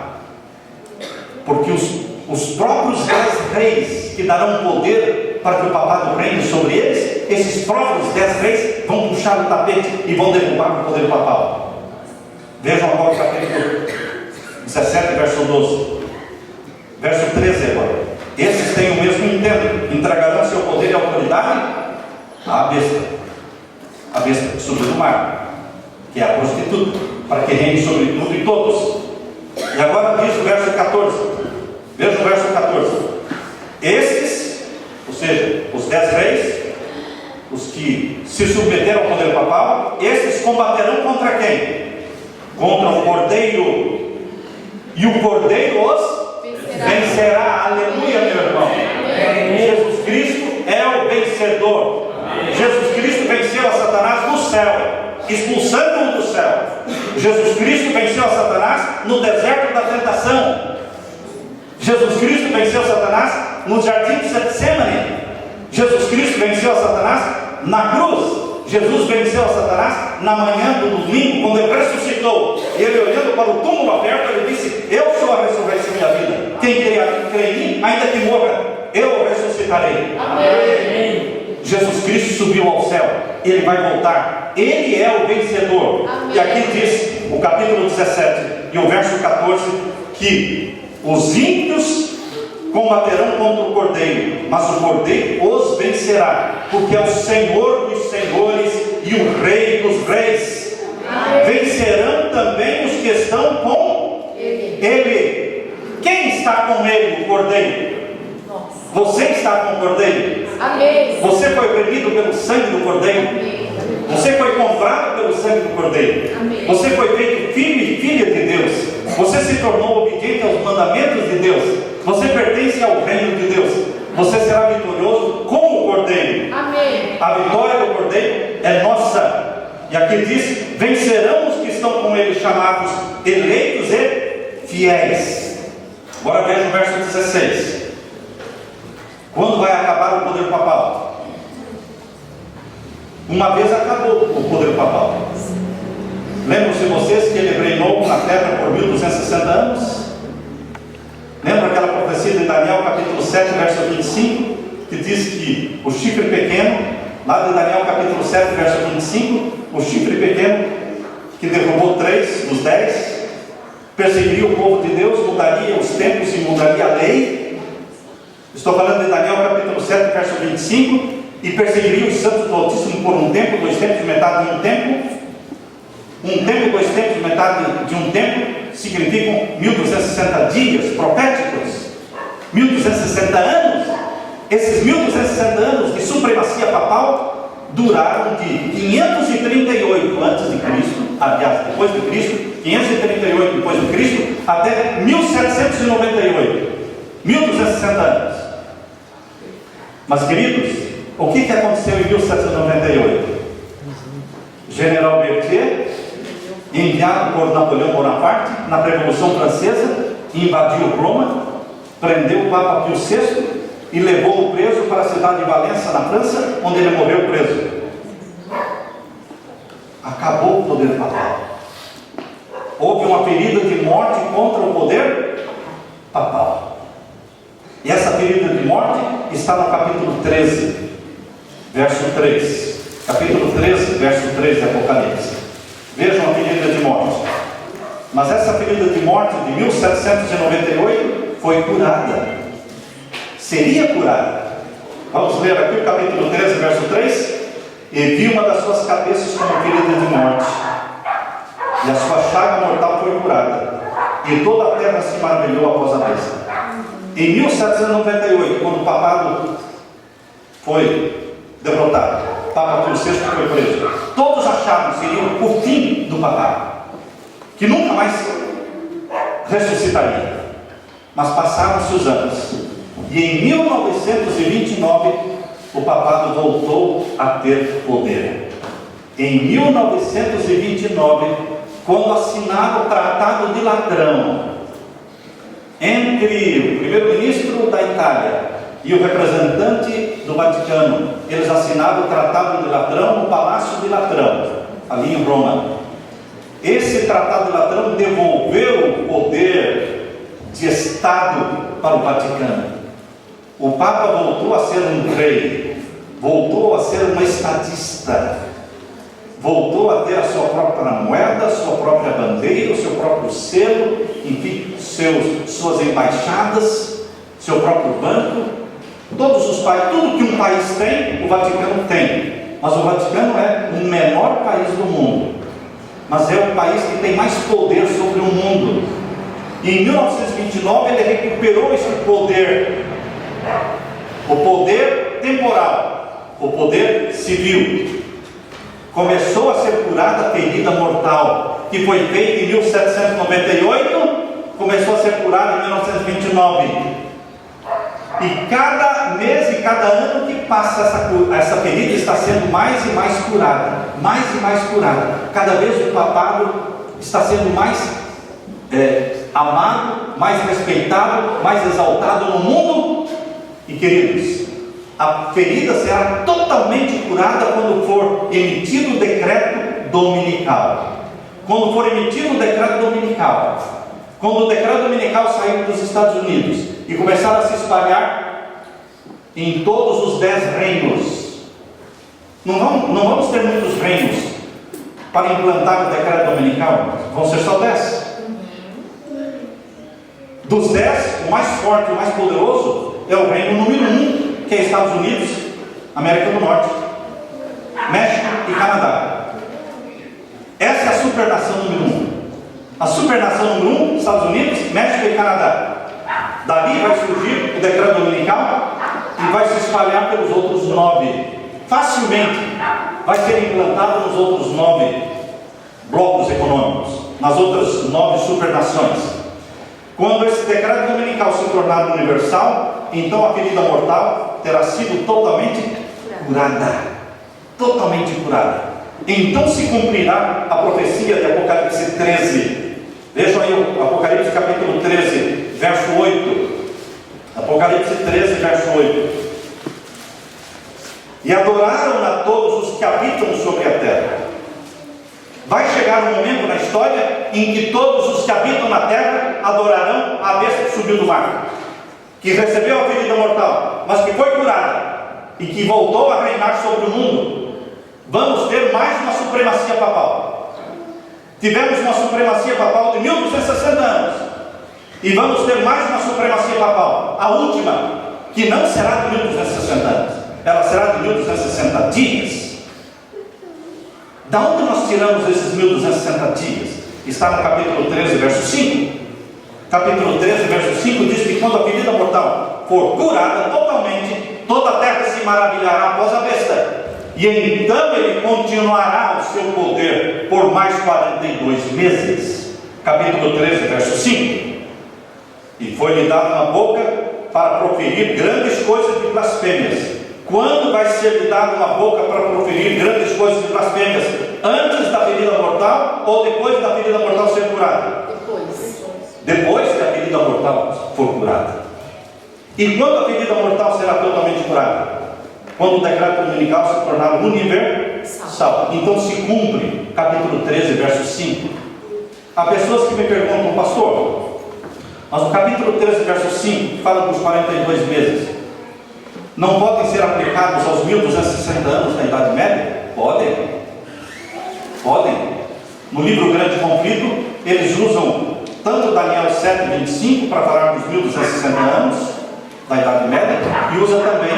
Speaker 2: porque os próprios 10 reis que darão poder para que o papado reine sobre eles, esses próprios 10 reis vão puxar o tapete e vão derrubar o poder papal. Vejam agora o capítulo 17, verso 12, verso 13 agora. Esses têm o mesmo intento. a besta que subiu do mar, que é a prostituta, para que reine sobre tudo e todos. E agora diz o verso 14, veja o verso 14: estes, ou seja, os 10 reis, os que se submeteram ao poder papal, estes combaterão contra quem? Contra o Cordeiro, e o Cordeiro os vencerá. Aleluia, meu irmão. Jesus Cristo é o vencedor. Jesus Cristo venceu a Satanás no céu, expulsando-o do céu. Jesus Cristo venceu a Satanás no deserto da tentação. Jesus Cristo venceu a Satanás no jardim de Getsemane. Jesus Cristo venceu a Satanás na cruz. Jesus venceu a Satanás na manhã do domingo, quando ele ressuscitou. E ele, olhando para o túmulo aberto, ele disse: eu sou a ressurreição e a vida. Quem crê em mim, ainda que morra, eu o ressuscitarei. Amém. Jesus Cristo subiu ao céu, ele vai voltar, ele é o vencedor. Amém. E aqui diz o capítulo 17 e o verso 14 que os ímpios combaterão contra o Cordeiro, mas o Cordeiro os vencerá, porque é o Senhor dos senhores e o Rei dos reis. Amém. Vencerão também os que estão com ele. Quem está com ele? O Cordeiro. Você está com o Cordeiro. Amém. Você foi remido pelo sangue do Cordeiro. Amém. Você foi comprado pelo sangue do Cordeiro. Amém. Você foi feito filho e filha de Deus. Você se tornou obediente aos mandamentos de Deus. Você pertence ao reino de Deus. Você será vitorioso com o Cordeiro. Amém. A vitória do Cordeiro é nossa. E aqui diz: vencerão os que estão com ele, chamados eleitos e fiéis. Agora veja o verso 16. Quando vai acabar o poder papal? Uma vez acabou o poder papal. Lembram-se vocês que ele reinou na terra por 1260 anos? Lembra aquela profecia de Daniel, capítulo 7, verso 25, que diz que o chifre pequeno, lá de Daniel, capítulo 7, verso 25, o chifre pequeno, que derrubou 3 dos 10, perseguiria o povo de Deus, mudaria os tempos e mudaria a lei. Estou falando de Daniel, capítulo 7, verso 25, e perseguiria os santos do Altíssimo por um tempo, 2 tempos, metade de um tempo. Um tempo, 2 tempos, metade de um tempo, significam 1260 dias proféticos, 1260 anos. Esses 1260 anos de supremacia papal duraram de 538 antes de Cristo, aliás, depois de Cristo, 538 depois de Cristo, até 1798, 1260 anos. Mas, queridos, o que aconteceu em 1798? General Berthier, enviado por Napoleão Bonaparte na Revolução Francesa, invadiu Roma, prendeu o Papa Pio VI e levou-o preso para a cidade de Valença, na França, onde ele morreu preso. Acabou o poder papal. Houve uma ferida de morte contra o poder papal. E essa ferida de morte está no capítulo 13, verso 3. Capítulo 13, verso 3 de Apocalipse. Vejam a ferida de morte. Mas essa ferida de morte de 1798 foi curada. Seria curada. Vamos ler aqui o capítulo 13, verso 3. E vi uma das suas cabeças como ferida de morte, e a sua chaga mortal foi curada, e toda a terra se maravilhou após a besta. Em 1798, quando o papado foi derrotado, Papa Pio VI foi preso, todos acharam que seria o fim do papado, que nunca mais ressuscitaria. Mas passaram-se os anos, e em 1929 o papado voltou a ter poder. Em 1929, quando assinaram o Tratado de Latrão entre o primeiro-ministro da Itália e o representante do Vaticano, eles assinaram o Tratado de Latrão no Palácio de Latrão, ali em Roma. Esse Tratado de Latrão devolveu o poder de Estado para o Vaticano. O Papa voltou a ser um rei, voltou a ser uma estadista, voltou a ter a sua própria moeda, sua própria bandeira, o seu próprio selo, enfim, suas embaixadas, seu próprio banco. Todos os países, tudo que um país tem, o Vaticano tem. mas o Vaticano é o menor país do mundo, mas é o país que tem mais poder sobre o mundo. E em 1929 ele recuperou esse poder, o poder temporal, o poder civil. Começou a ser curada a ferida mortal, que foi feita em 1798, começou a ser curada em 1929. E cada mês e cada ano que passa, essa ferida está sendo mais e mais curada, mais e mais curada. Cada vez o papado está sendo mais amado, mais respeitado, mais exaltado no mundo. E queridos, a ferida será totalmente curada quando for emitido o decreto dominical. Quando for emitido o decreto dominical, quando o decreto dominical sair dos Estados Unidos e começar a se espalhar em todos os 10 reinos, não vamos ter muitos reinos para implantar o decreto dominical, vão ser só 10. Dos 10, o mais forte, o mais poderoso é o reino número 1, que é Estados Unidos, América do Norte, México e Canadá. Essa é a supernação número 1. A supernação número 1, Estados Unidos, México e Canadá. Dali vai surgir o decreto dominical e vai se espalhar pelos outros 9. Facilmente vai ser implantado nos outros 9 blocos econômicos, nas outras 9 supernações. Quando esse decreto dominical se tornar universal, então a ferida mortal terá sido totalmente curada. Totalmente curada. Então se cumprirá a profecia de Apocalipse 13. Vejam aí o Apocalipse capítulo 13, verso 8. Apocalipse 13, verso 8. E adoraram a todos os que habitam sobre a terra. Vai chegar um momento na história em que todos os que habitam na terra adorarão a besta que subiu do mar, que recebeu a ferida mortal, mas que foi curada e que voltou a reinar sobre o mundo. Vamos ter mais uma supremacia papal. Tivemos uma supremacia papal de 1260 anos e vamos ter mais uma supremacia papal, a última, que não será de 1260 anos, ela será de 1260 dias. Da onde nós tiramos esses 1260 dias? Está no capítulo 13, verso 5. Capítulo 13, verso 5 diz que quando a ferida mortal for curada totalmente, toda a terra se maravilhará após a besta. E então ele continuará o seu poder por mais 42 meses. Capítulo 13, verso 5. E foi-lhe dada uma boca para proferir grandes coisas de blasfêmias. Quando vai ser lhe dada uma boca para proferir grandes coisas de blasfêmias? Antes da ferida mortal ou depois da ferida mortal ser curada? Depois que a ferida mortal for curada. E quando a ferida mortal será totalmente curada? Quando o decreto dominical se tornar universal. Então se cumpre, capítulo 13, verso 5. Há pessoas que me perguntam, pastor, mas o capítulo 13, verso 5 fala dos 42 meses. Não podem ser aplicados aos 1260 anos da Idade Média? Podem. Podem. No livro Grande Conflito, eles usam tanto Daniel 7:25 para falar dos 1260 anos da Idade Média, e usa também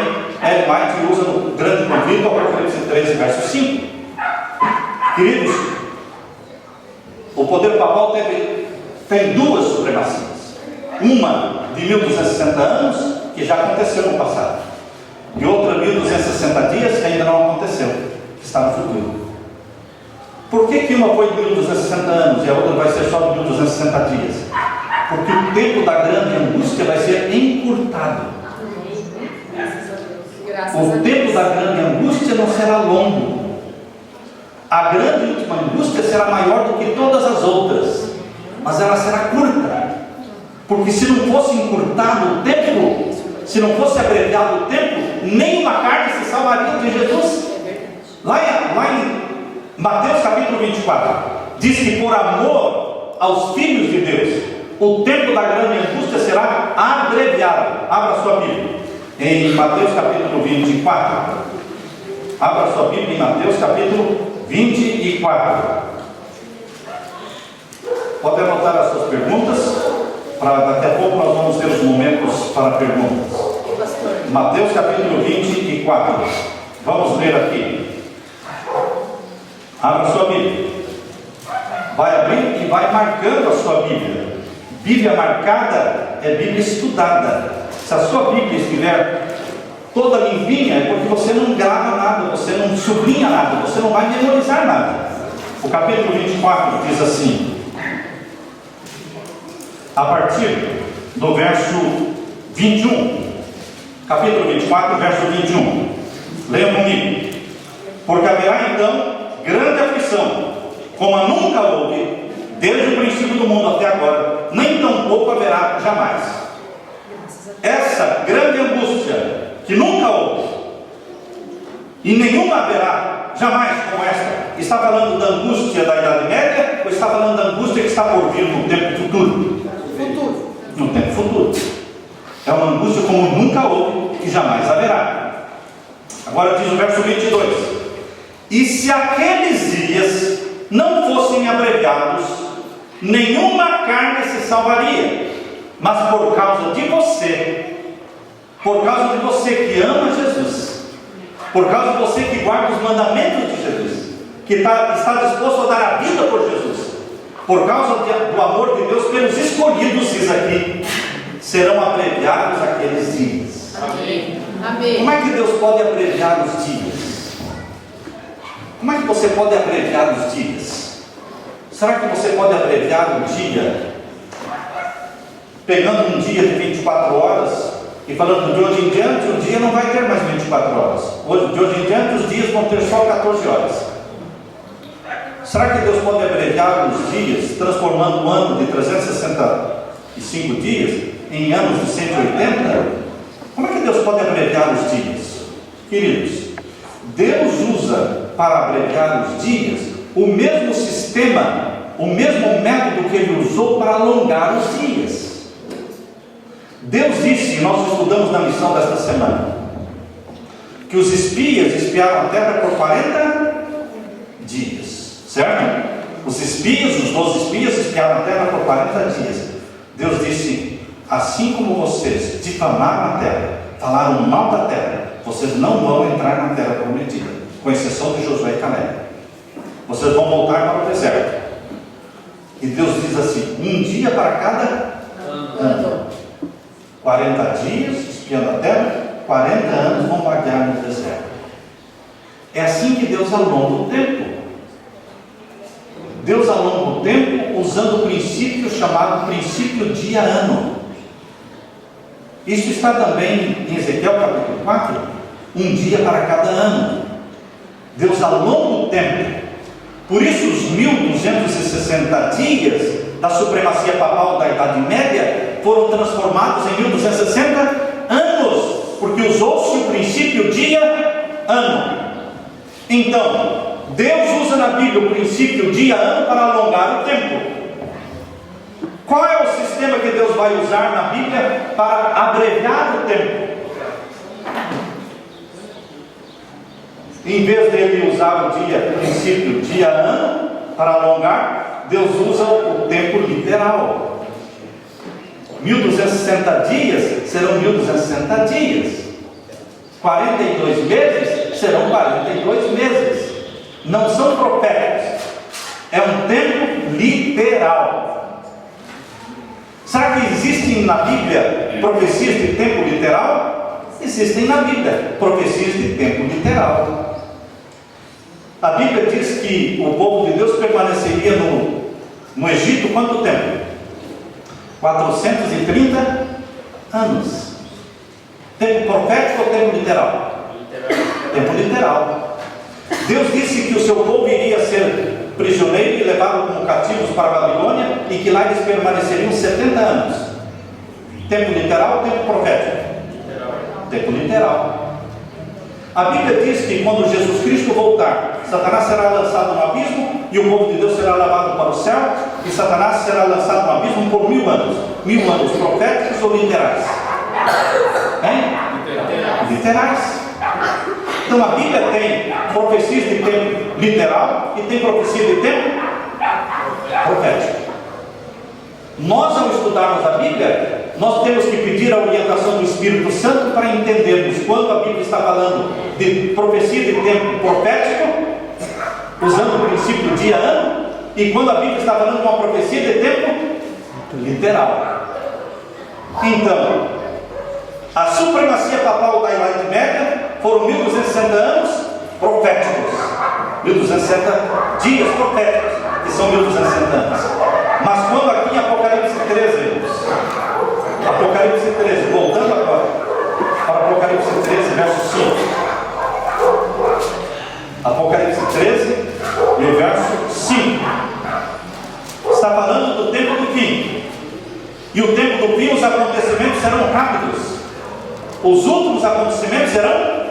Speaker 2: Ellen White, usa no Grande Conflito, Apocalipse 13, verso 5. Queridos, o poder papal tem duas supremacias. Uma de 1260 anos, que já aconteceu no passado, e outra 1260 dias, que ainda não aconteceu, que está no futuro. Por que uma foi de 1260 anos e a outra vai ser só de 1260 dias? Porque o tempo da grande angústia vai ser encurtado. O tempo da grande angústia não será longo. A grande última angústia será maior do que todas as outras, mas ela será curta. Porque se não fosse encurtado o tempo, se não fosse abreviado o tempo, nem uma carne se salvaria de Jesus. Lá em Mateus capítulo 24, diz que por amor aos filhos de Deus, o tempo da grande angústia será abreviado. Abra sua Bíblia em Mateus capítulo 24. Abra sua Bíblia em Mateus capítulo 24. Pode anotar as suas perguntas, para daqui a pouco nós vamos ter os momentos para perguntas. Mateus capítulo 24. Vamos ler aqui. Abra sua Bíblia. Vai abrir e vai marcando a sua Bíblia. Bíblia marcada é Bíblia estudada. Se a sua Bíblia estiver toda limpinha, é porque você não grava nada, você não sublinha nada, você não vai memorizar nada. O capítulo 24 diz assim, a partir do verso 21, capítulo 24, verso 21, leiam comigo. Porque haverá então grande aflição, como nunca houve, desde o princípio do mundo até agora, nem tampouco haverá jamais. Essa grande angústia, que nunca houve, e nenhuma haverá jamais como esta, está falando da angústia da Idade Média, ou está falando da angústia que está por vir no tempo futuro? No tempo futuro. É uma angústia como nunca houve e jamais haverá. Agora diz o verso 22. E se aqueles dias não fossem abreviados, nenhuma carne se salvaria, mas por causa de você que ama Jesus, por causa de você que guarda os mandamentos de Jesus, que está disposto a dar a vida por Jesus, por causa do amor de Deus pelos escolhidos, diz aqui, serão abreviados aqueles dias.
Speaker 3: Amém. Amém.
Speaker 2: Como é que Deus pode abreviar os dias? Como é que você pode abreviar os dias? Será que você pode abreviar um dia, pegando um dia de 24 horas e falando de hoje em diante, o dia não vai ter mais 24 horas. De hoje em diante, os dias vão ter só 14 horas. Será que Deus pode abreviar os dias, transformando o ano de 365 dias em anos de 180? Como é que Deus pode abreviar os dias? Queridos, Deus usa para abreviar os dias o mesmo sistema, o mesmo método que Ele usou para alongar os dias. Deus disse, e nós estudamos na missão desta semana, que os espias espiaram a terra por 40 dias, certo? Os espias, os 12 espias espiaram a terra por 40 dias. Deus disse, assim como vocês difamaram a terra, falaram mal da terra, vocês não vão entrar na terra prometida, com exceção de Josué e Caleb. Vocês vão voltar para o deserto. E Deus diz assim, um dia para cada ano. 40 dias espiando a terra, 40 anos vão vaguear no deserto. É assim que Deus alonga o tempo. Deus alonga o tempo usando o princípio chamado princípio dia-ano. Isso está também em Ezequiel capítulo 4, um dia para cada ano. Deus alonga o tempo. Por isso os 1260 dias da supremacia papal da Idade Média foram transformados em 1260 anos, porque usou-se o princípio dia-ano. Então, Deus usa na Bíblia o princípio dia-ano para alongar o tempo. Qual é o sistema que Deus vai usar na Bíblia para abreviar o tempo? Em vez dele usar o princípio dia-ano para alongar, Deus usa o tempo literal. 1260 dias serão 1260 dias. 42 meses serão 42 meses. Não são proféticos. É um tempo literal. Será que existem na Bíblia profecias de tempo literal? Existem na Bíblia profecias de tempo literal. A Bíblia diz que o povo de Deus permaneceria no Egito quanto tempo? 430 anos. Tempo profético ou tempo literal? Tempo literal. Deus disse que o seu povo iria ser prisioneiro e levado como cativos para a Babilônia e que lá eles permaneceriam 70 anos. Tempo literal ou tempo profético? Tempo literal. A Bíblia diz que quando Jesus Cristo voltar, Satanás será lançado no abismo e o povo de Deus será levado para o céu, e Satanás será lançado no abismo por 1000 anos. 1000 anos proféticos ou literais? Hein? Literais. Então a Bíblia tem profecias de tempo literal e tem profecia de tempo profético. Nós, ao estudarmos a Bíblia, nós temos que pedir a orientação do Espírito Santo para entendermos quando a Bíblia está falando de profecia de tempo profético usando o princípio dia-ano, e quando a Bíblia está falando de uma profecia de tempo literal. Então, a supremacia papal da Idade Média foram 1260 anos proféticos, 1260 dias proféticos, que são 1260 anos. Mas quando aqui em Apocalipse 13, irmãos, Apocalipse 13, voltando agora para Apocalipse 13, verso 5. Apocalipse 13 e o verso 5 está falando do tempo do fim. E o tempo do fim, os acontecimentos serão rápidos. Os últimos acontecimentos serão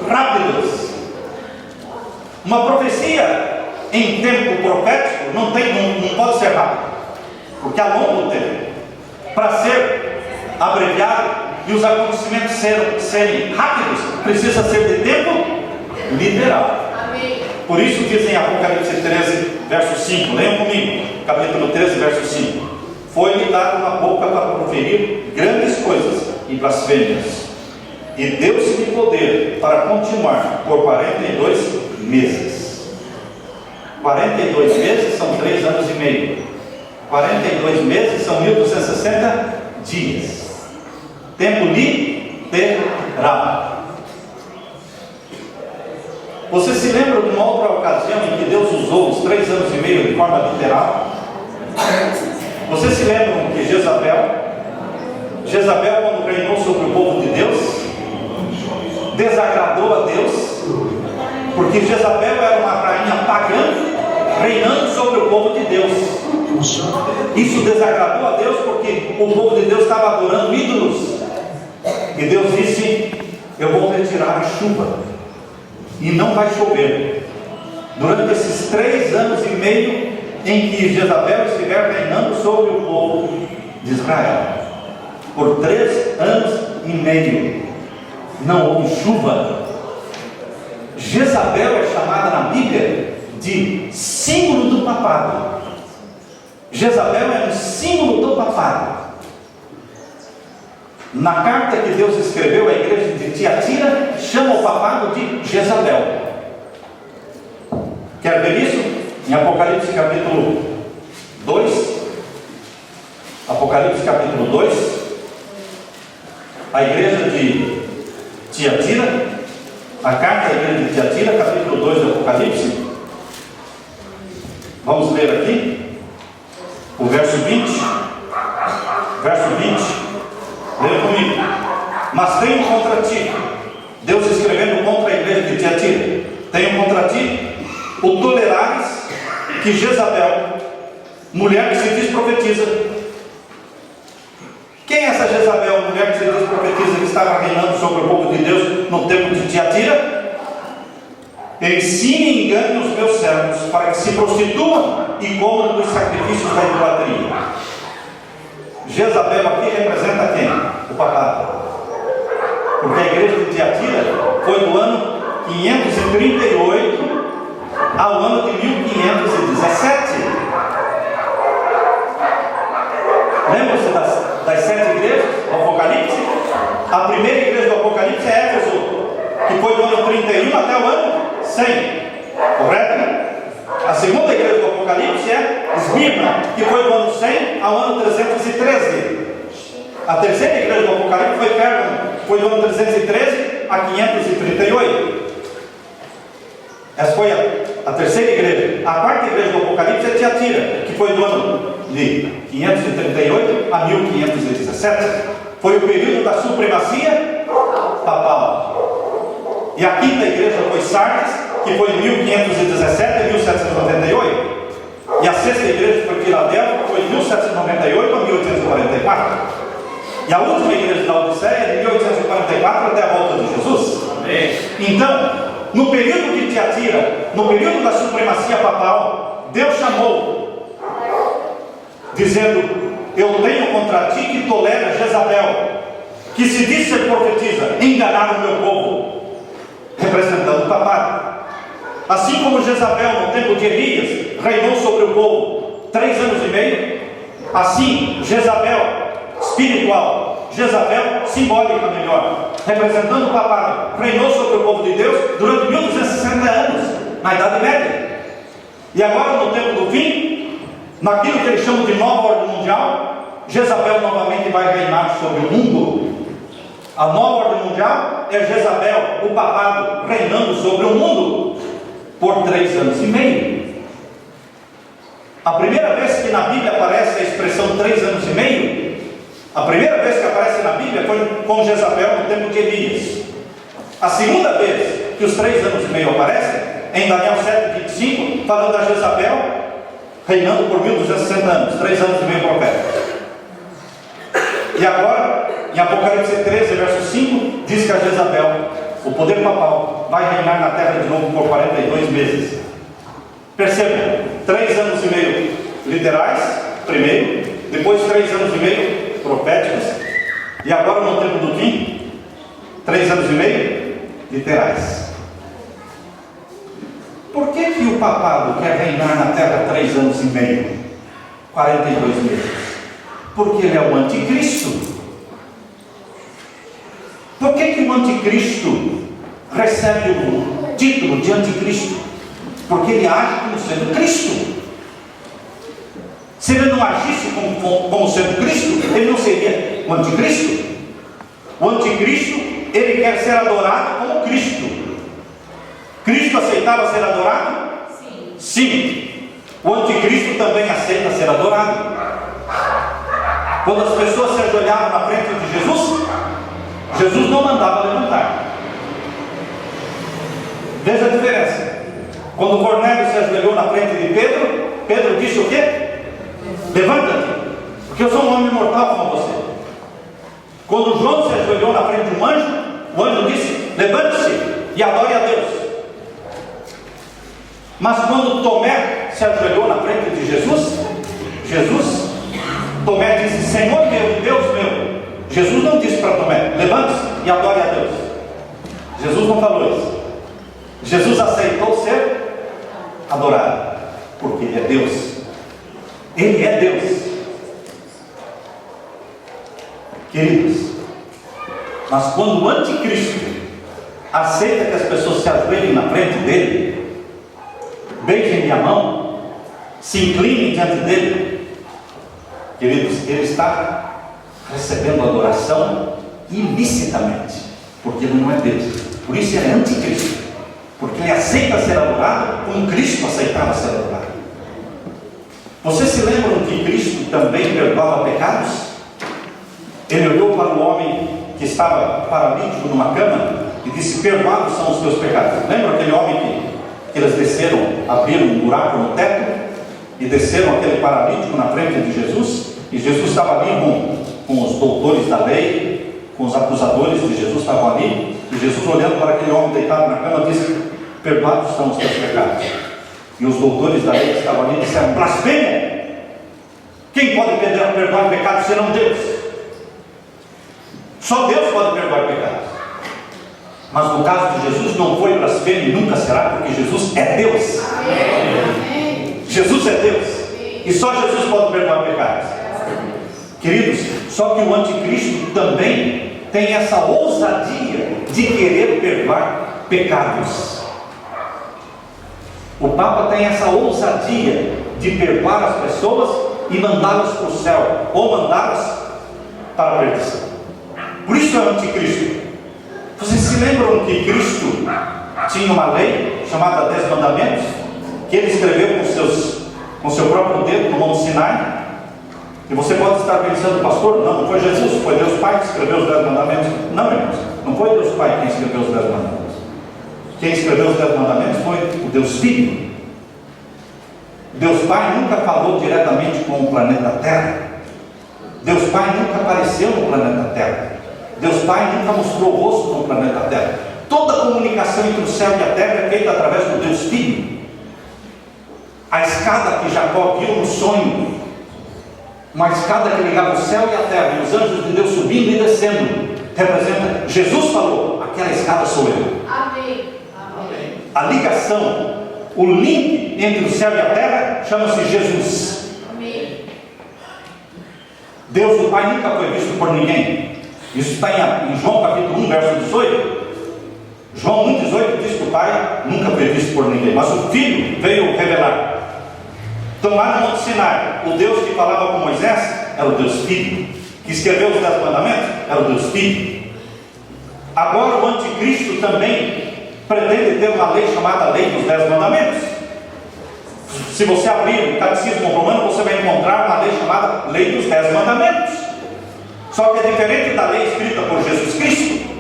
Speaker 2: rápidos. Uma profecia em tempo profético não pode ser rápido, porque há longo tempo para ser abreviado, e os acontecimentos serem rápidos, precisa ser de tempo literal. Por isso diz em Apocalipse 13, verso 5, leiam comigo, capítulo 13, verso 5: foi-lhe dado uma boca para proferir grandes coisas e blasfêmias, e deu-se-lhe poder para continuar por 42 meses. 42 meses são 3 anos e meio. 42 meses são 1260 dias. Tempo literal. Você se lembra de uma outra ocasião em que Deus usou os 3 anos e meio de forma literal? Você se lembra que Jezabel, quando reinou sobre o povo de Deus, desagradou a Deus, porque Jezabel era uma rainha pagã reinando sobre o povo de Deus. Isso desagradou a Deus porque o povo de Deus estava adorando ídolos. E Deus disse: eu vou retirar a chuva e não vai chover durante esses 3 anos e meio em que Jezabel estiver reinando sobre o povo de Israel. Por 3 anos e meio não houve chuva. Jezabel é chamada na Bíblia de símbolo do papado. Jezabel é um símbolo do papado. Na carta que Deus escreveu à igreja de Tiatira, chama o papado de Jezabel. Quer ver isso? Em Apocalipse capítulo 2. Apocalipse capítulo 2. A igreja de Tiatira, a carta à igreja de Tiatira, capítulo 2 do Apocalipse. Vamos ler aqui o verso 20. Verso 20. Leia comigo. Mas tenho contra ti, Deus escrevendo contra a igreja de Tiatira, tenho contra ti o tolerares que Jezabel, mulher que se diz profetiza. Quem é essa Jezabel, mulher que se diz profetiza, que estava reinando sobre o povo de Deus no tempo de Tiatira? Ensine e engane os meus servos para que se prostituam e comam dos sacrifícios da idolatria. Jezabel aqui representa quem? O papado. Porque a igreja de Tiatira foi do ano 538 ao ano de 1517. Lembra-se das 7 igrejas do Apocalipse? A primeira igreja do Apocalipse é Éfeso, que foi do ano 31 até o ano 100. Correto? A segunda igreja do Apocalipse é Esmirna, que foi do ano 100 ao ano 313. A terceira igreja do Apocalipse foi Pérgamo, foi do ano 313 a 538. Essa foi a terceira igreja. A quarta igreja do Apocalipse é Tiatira, que foi do ano de 538 a 1517. Foi o período da supremacia papal. E a quinta igreja foi Sardes, que foi de 1517 a 1798. E a sexta igreja foi Filadélfia, que foi de 1798 a 1844. E a última igreja da Odisseia é de 1844 até a volta de Jesus. Amém. Então, no período de Tiatira, no período da supremacia papal, Deus chamou, dizendo: eu tenho contra ti que tolera Jezabel, que se diz ser profetiza, enganar o meu povo, representando o papado. Assim como Jezabel, no tempo de Elias, reinou sobre o povo 3 anos e meio, assim Jezabel espiritual, Jezabel simbólica melhor, representando o papado, reinou sobre o povo de Deus durante 1260 anos, na Idade Média. E agora, no tempo do fim, naquilo que eles chamam de nova ordem mundial, Jezabel novamente vai reinar sobre o mundo. A nova ordem mundial é Jezabel, o papado, reinando sobre o mundo por 3 anos e meio. A primeira vez que na Bíblia aparece a expressão 3 anos e meio, a primeira vez que aparece na Bíblia foi com Jezabel no tempo de Elias. A segunda vez que os 3 anos e meio aparecem, em Daniel 7:25, falando da Jezabel reinando por 1260 anos, 3 anos e meio proféticos. E agora, em Apocalipse 13, verso 5, diz que a Jezabel, o poder papal, vai reinar na terra de novo por 42 meses. Percebam, 3 anos e meio literais, primeiro, depois 3 anos e meio proféticos, e agora no tempo do fim, 3 anos e meio literais. Por que o papado quer reinar na terra 3 anos e meio? 42 meses. Porque ele é o anticristo. Por que o anticristo recebe o título de anticristo? Porque ele age como sendo Cristo. Se ele não agisse como sendo Cristo, ele não seria o anticristo. O anticristo, ele quer ser adorado como Cristo. Cristo aceitava ser adorado? Sim. Sim. O anticristo também aceita ser adorado. Quando as pessoas se ajoelhavam na frente de Jesus, Jesus não mandava levantar. Veja a diferença. Quando Cornélio se ajoelhou na frente de Pedro, Pedro disse o quê? Levanta-te, porque eu sou um homem mortal como você. Quando João se ajoelhou na frente de um anjo, o anjo disse: levante-se e adore a Deus. Mas quando Tomé se ajoelhou na frente de Jesus, Tomé disse: Senhor meu e Deus meu. Jesus não disse para Tomé: levante-se e adore a Deus. Jesus não falou isso. Jesus aceitou ser adorado, porque Ele é Deus. Ele é Deus. Queridos, mas quando o anticristo aceita que as pessoas se ajoelhem na frente dele, beijem minha mão, se inclinem diante dele, queridos, ele está recebendo adoração ilicitamente, porque ele não é Deus. Por isso ele é anticristo, porque ele aceita ser adorado como Cristo aceitava ser adorado. Vocês se lembram que Cristo também perdoava pecados? Ele olhou para o homem que estava paralítico numa cama e disse: perdoados são os teus pecados. Lembra aquele homem que eles desceram, abriram um buraco no teto e desceram aquele paralítico na frente de Jesus? E Jesus estava ali com os doutores da lei, com os acusadores de Jesus estavam ali, e Jesus, olhando para aquele homem deitado na cama, disse: perdoados são os teus pecados. E os doutores da lei que estavam ali disseram: blasfêmia! Quem pode perdoar pecados senão Deus? Só Deus pode perdoar pecados. Mas no caso de Jesus não foi blasfêmia e nunca será, porque Jesus é Deus. Amém. Jesus é Deus. E só Jesus pode perdoar pecados. Queridos, só que o anticristo também tem essa ousadia de querer perdoar pecados. O Papa tem essa ousadia de perdoar as pessoas e mandá-las para o céu, ou mandá-las para a perdição. Por isso é o anticristo. Vocês se lembram que Cristo tinha uma lei chamada 10 Mandamentos, que ele escreveu com seu próprio dedo no Monte Sinai? E você pode estar pensando: pastor, não foi Jesus, foi Deus Pai que escreveu os 10 Mandamentos. Não, irmãos, não foi Deus Pai quem escreveu os 10 Mandamentos. Quem escreveu os 10 Mandamentos foi o Deus Filho. Deus Pai nunca falou diretamente com o planeta Terra. Deus Pai nunca apareceu no planeta Terra. Deus Pai nunca mostrou o rosto no planeta Terra. Toda a comunicação entre o céu e a terra é feita através do Deus Filho. A escada que Jacó viu no sonho, uma escada que ligava o céu e a terra, e os anjos de Deus subindo e descendo, representa: Jesus falou, aquela escada sou eu. Amém. Amém. A ligação, o link entre o céu e a terra chama-se Jesus. Amém. Deus, o Pai, nunca foi visto por ninguém. Isso está em João capítulo 1, verso 18. João 1,18 diz que o Pai nunca foi visto por ninguém, mas o Filho veio revelar. Então, lá no Monte Sinai, o Deus que falava com Moisés era o Deus Filho, que escreveu os 10 mandamentos era o Deus Filho. Agora o anticristo também pretende ter uma lei chamada Lei dos 10 Mandamentos. Se você abrir o Catecismo Romano, você vai encontrar uma lei chamada Lei dos 10 Mandamentos. Só que é diferente da lei escrita por Jesus Cristo.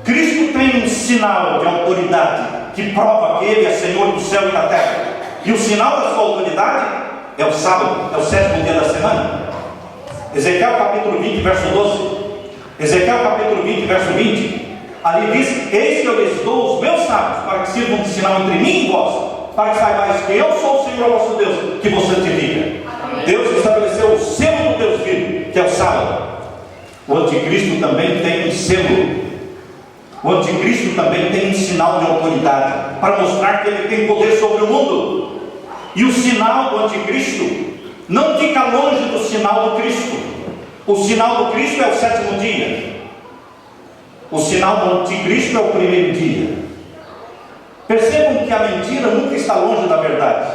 Speaker 2: Cristo tem um sinal de autoridade que prova que Ele é Senhor do céu e da terra. E o sinal da sua autoridade é o sábado, é o 7º dia da semana. Ezequiel capítulo 20, verso 12. Ezequiel capítulo 20, verso 20. Ali diz: eis que eu lhes dou os meus sábados para que sirvam de sinal entre mim e vós, para que saibais que eu sou o Senhor vosso Deus, que você te diga. Deus estabeleceu o selo do Deus vivo, que é o sábado. O anticristo também tem um selo. O anticristo também tem um sinal de autoridade, para mostrar que ele tem poder sobre o mundo. E o sinal do anticristo não fica longe do sinal do Cristo. O sinal do Cristo é o 7º dia. O sinal do anticristo é o 1º dia. Percebam que a mentira nunca está longe da verdade.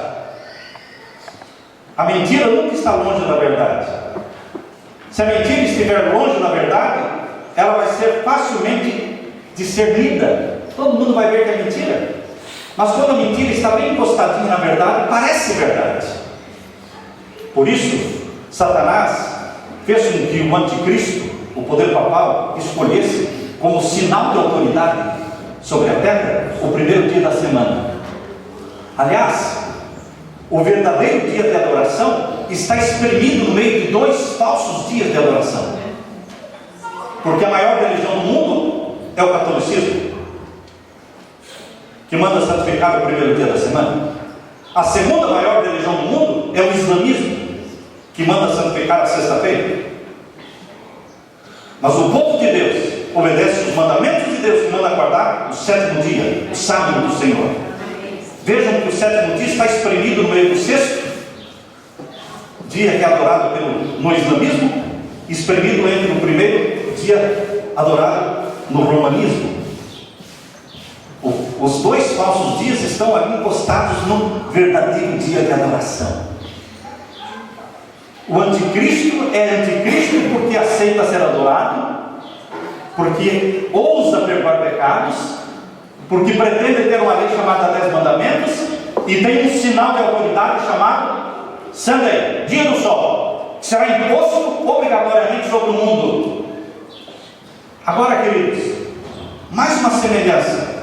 Speaker 2: A mentira nunca está longe da verdade. Se a mentira estiver longe da verdade, ela vai ser facilmente discernida. Todo mundo vai ver que é mentira. Mas quando a mentira está bem encostadinha na verdade, parece verdade. Por isso, Satanás fez com que o anticristo, o poder papal, escolhesse como sinal de autoridade sobre a terra o 1º dia da semana. Aliás, o verdadeiro dia de adoração está espremido no meio de 2 falsos dias de adoração. Porque a maior religião do mundo é o catolicismo, que manda santificar o 1º dia da semana. A segunda maior religião do mundo é o islamismo, que manda santificar a sexta-feira. Mas o povo de Deus obedece os mandamentos de Deus, que manda guardar o 7º dia, o sábado do Senhor. Vejam que o 7º dia está espremido no meio do 6º dia, que é adorado no islamismo, espremido entre o 1º dia adorado no romanismo. Os 2 falsos dias estão ali encostados no verdadeiro dia de adoração. O anticristo é anticristo porque aceita ser adorado, porque ousa perdoar pecados, porque pretende ter uma lei chamada 10 Mandamentos e tem um sinal de autoridade chamado Sunday, dia do sol, que será imposto obrigatoriamente sobre o mundo. Agora, queridos, mais uma semelhança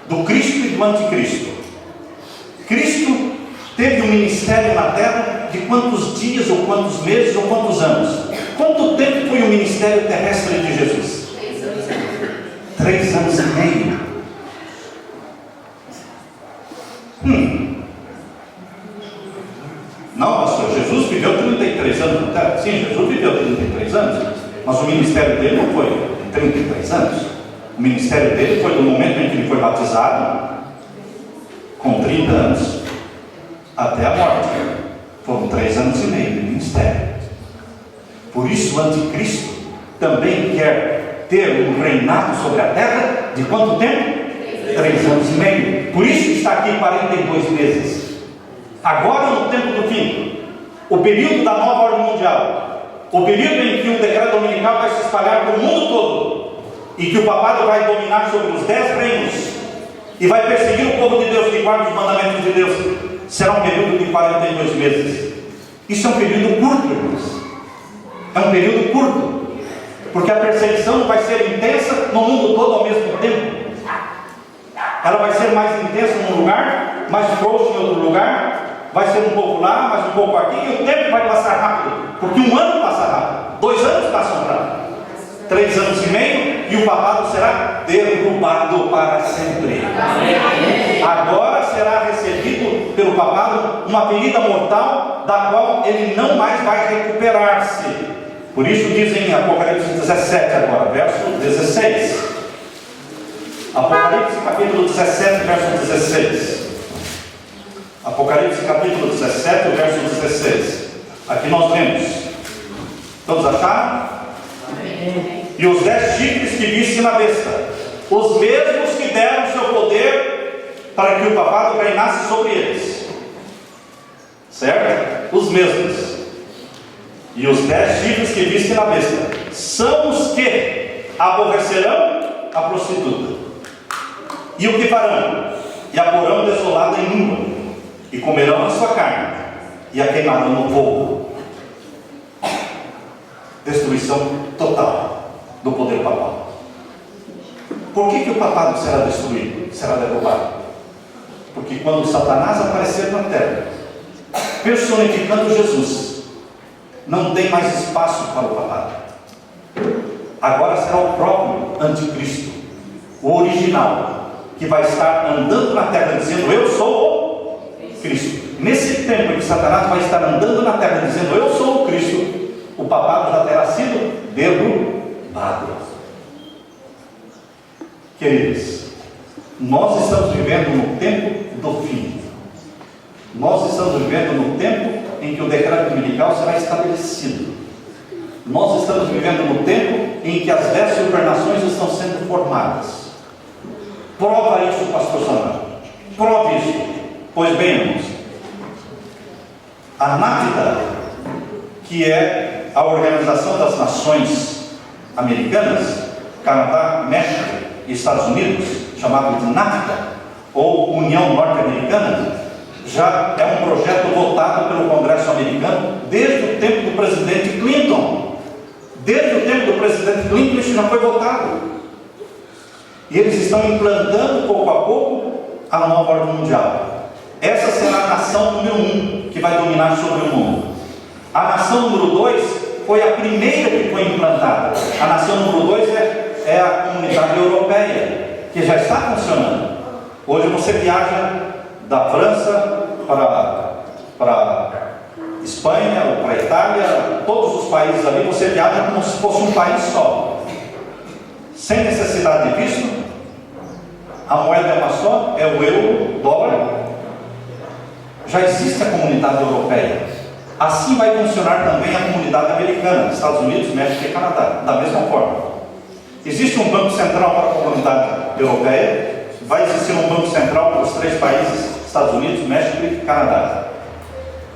Speaker 2: do Cristo e do anticristo. Cristo teve um ministério na terra de quantos dias, ou quantos meses, ou quantos anos? Quanto tempo foi o ministério terrestre de Jesus? 3 anos e meio. Não, pastor, Jesus viveu 33 anos na terra. Sim, Jesus viveu 33 anos, mas o ministério dele não foi 33 anos. O ministério dele foi do momento em que ele foi batizado, com 30 anos, até a morte. Foram 3 anos e meio de ministério. Por isso o anticristo também quer ter um reinado sobre a terra de quanto tempo? 3 anos e meio. Por isso está aqui 42 meses. Agora, no tempo do fim, o período da nova ordem mundial, o período em que o decreto dominical vai se espalhar pelo mundo todo, e que o papado vai dominar sobre os 10 reinos e vai perseguir o povo de Deus que guarda os mandamentos de Deus, será um período de 42 meses. Isso é um período curto, irmãos. É um período curto, porque a perseguição vai ser intensa no mundo todo ao mesmo tempo. Ela vai ser mais intensa num lugar, mais frouxa em outro lugar, vai ser um pouco lá, mais um pouco aqui, e o tempo vai passar rápido, porque um ano passa rápido, 2 anos passam rápido, 3 anos e meio, e o papado será derrubado para sempre. Agora será recebido pelo papado uma ferida mortal, da qual ele não mais vai recuperar-se. Por isso diz em Apocalipse 17 agora, verso 16. Apocalipse capítulo 17, verso 16. Apocalipse capítulo 17, verso 16. Aqui nós vemos. Todos acharam? Amém. E os 10 chifres que viste na besta, os mesmos que deram seu poder para que o papado reinasse sobre eles. Certo? Os mesmos. E os 10 chifres que viste na besta são os que aborrecerão a prostituta. E o que farão? E a porão desolada e nua, e comerão a sua carne, e a queimarão no fogo. Destruição total do poder papal. Por que o papado será destruído? Será derrubado? Porque quando Satanás aparecer na terra, personificando Jesus, não tem mais espaço para o papado. Agora será o próprio anticristo, o original, que vai estar andando na terra dizendo: eu sou o Cristo. Nesse tempo em que Satanás vai estar andando na terra dizendo: eu sou o Cristo, o papado já terá sido derrubado. Queridos, nós estamos vivendo no tempo do fim. Nós estamos vivendo no tempo em que o decreto dominical será estabelecido. Nós estamos vivendo no tempo em que as 10 supernações estão sendo formadas. Prova isso, pastor Samuel. Prove isso. Pois bem, irmãos, a NAFTA, que é a Organização das Nações Americanas, Canadá, México e Estados Unidos, chamado de NAFTA, ou União Norte-Americana, já é um projeto votado pelo Congresso americano desde o tempo do presidente Clinton. Desde o tempo do presidente Clinton isso já foi votado. E eles estão implantando pouco a pouco a nova ordem mundial. Essa será a nação número 1 que vai dominar sobre o mundo. A nação número 2 foi a primeira que foi implantada. A nação número 2 é a comunidade europeia, que já está funcionando. Hoje você viaja da França para Espanha ou para Itália, todos os países ali, você viaja como se fosse um país só, sem necessidade de visto. A moeda é uma só, é o euro, o dólar. Já existe a comunidade europeia. Assim vai funcionar também a comunidade americana, Estados Unidos, México e Canadá, da mesma forma. Existe um banco central para a comunidade europeia, vai existir um banco central para os 3 países, Estados Unidos, México e Canadá.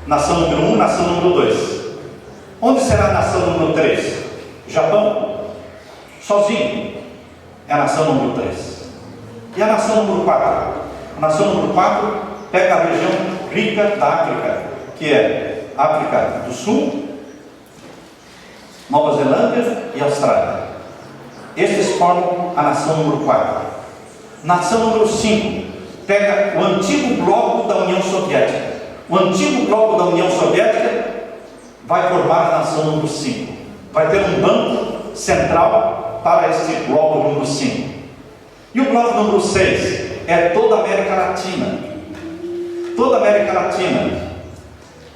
Speaker 2: Nação número 1, nação número 2. Onde será a nação número 3? Japão. Sozinho. É a nação número 3. E a nação número 4? A nação número 4 pega a região rica da África, que é África do Sul, Nova Zelândia e Austrália. Estes formam a nação número 4. Nação número 5 pega o antigo bloco da União Soviética. O antigo bloco da União Soviética vai formar a nação número 5. Vai ter um banco central para este bloco número 5. E o bloco número 6 é toda a América Latina. Toda a América Latina.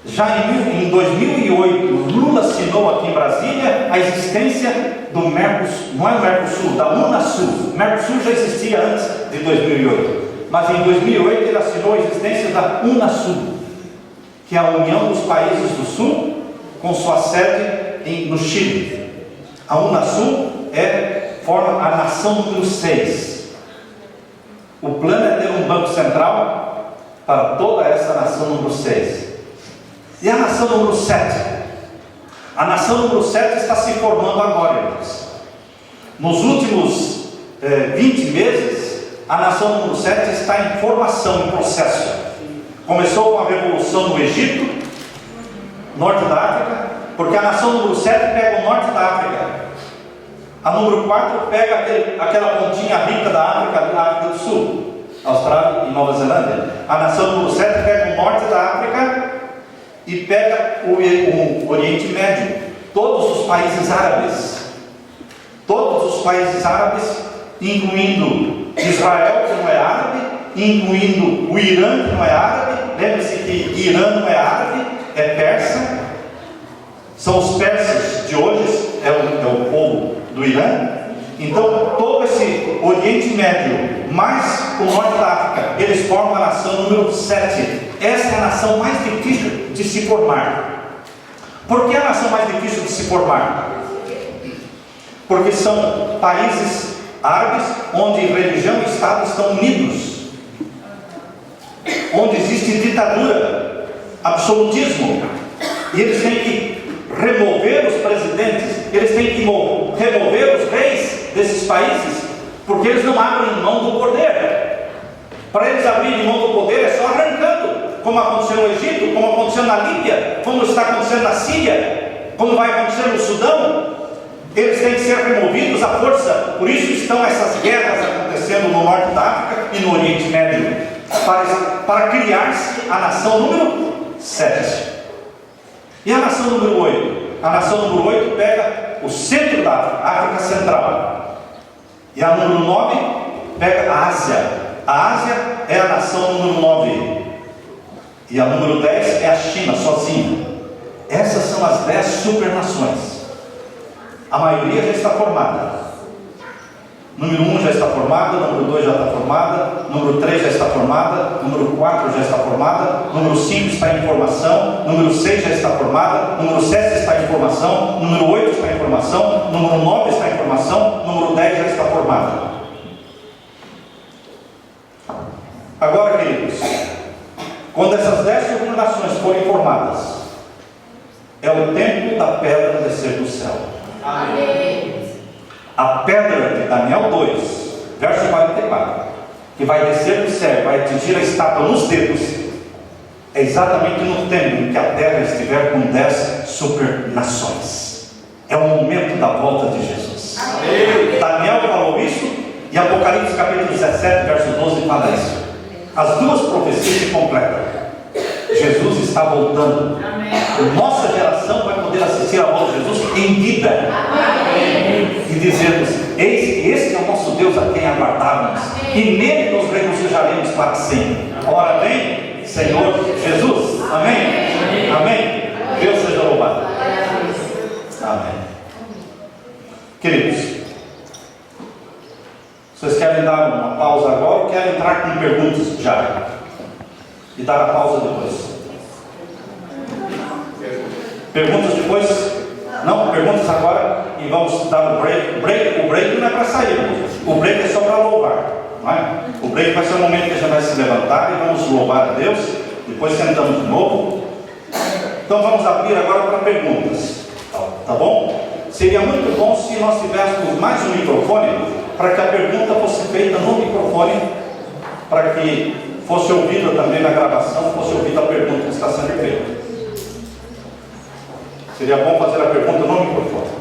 Speaker 2: Já em 2008, Lula assinou aqui em Brasília a existência do Mercosul, não é o Mercosul, da Unasul. O Mercosul já existia antes de 2008, mas em 2008 ele assinou a existência da Unasul, que é a União dos Países do Sul, com sua sede no Chile. A Unasul forma a nação número 6. O plano é ter um banco central para toda essa nação número 6. E a nação número 7? A nação número 7 está se formando agora, irmãos. Nos últimos 20 meses, a nação número 7 está em formação, em processo. Começou com a revolução no Egito, norte da África, porque a nação número 7 pega o norte da África. A número 4 pega aquela pontinha rica da África do Sul, Austrália e Nova Zelândia. A nação número 7 pega o norte da África e pega o Oriente Médio, todos os países árabes. Todos os países árabes, incluindo Israel, que não é árabe, incluindo o Irã, que não é árabe. Lembre-se que Irã não é árabe, é persa. São os persas de hoje, é o povo do Irã. Então, todo esse Oriente Médio, mais o norte da África, eles formam a nação número 7. Essa é a nação mais difícil de se formar. Por que a nação mais difícil de se formar? Porque são países árabes onde religião e Estado estão unidos. onde existe ditadura, absolutismo, e eles têm que remover os presidentes, eles têm que remover os reis desses países, porque eles não abrem mão do poder. Para eles abrirem mão do poder é só arrancando, como aconteceu no Egito, como aconteceu na Líbia, como está acontecendo na Síria, como vai acontecer no Sudão. Eles têm que ser removidos à força. Por isso estão essas guerras acontecendo no norte da África e no Oriente Médio, para criar-se a nação número 7. E a nação número 8? A nação número 8 pega o centro da África Central. E a número 9 pega a Ásia. A Ásia é a nação número 9. E a número 10 é a China, sozinha. Essas são as 10 supernações. A maioria já está formada. Número 1 já está formada, número 2 já está formada, número 3 já está formada, número 4 já está formada, número 5 está em formação, número 6 já está formada, número 7 está em formação, número 8 está em formação, número 9 está em formação, número 10 já está formada. Agora, queridos, quando essas 10 supernações forem formadas, é o tempo da pedra descer do céu.
Speaker 3: Amém.
Speaker 2: A pedra de Daniel 2, verso 44, que vai descer do céu, vai atingir a estátua nos dedos, é exatamente no tempo em que a terra estiver com 10 supernações. É o momento da volta de Jesus. Amém. Daniel falou isso, e Apocalipse capítulo 17, verso 12 fala isso. As duas profecias se completam. Jesus está voltando. Amém. Nossa geração vai poder assistir a volta de Jesus em vida. Amém. E dizermos: eis que este é o nosso Deus a quem aguardávamos, e nele nos regocijaremos para sempre. Ora bem, Senhor Jesus. Amém. Amém. Deus seja louvado. Amém. Queridos, vocês querem dar uma pausa agora ou querem entrar com perguntas já? E dar a pausa depois? Perguntas depois? Não, perguntas agora e vamos dar o break. O break não é para sair, o break é só para louvar, não é? O break vai ser o momento que a gente vai se levantar e vamos louvar a Deus, depois sentamos de novo. Então vamos abrir agora para perguntas, tá bom? Seria muito bom se nós tivéssemos mais um microfone, para que a pergunta fosse feita no microfone, para que fosse ouvida também na gravação, fosse ouvida a pergunta que está sendo feita. Seria bom fazer a pergunta no microfone.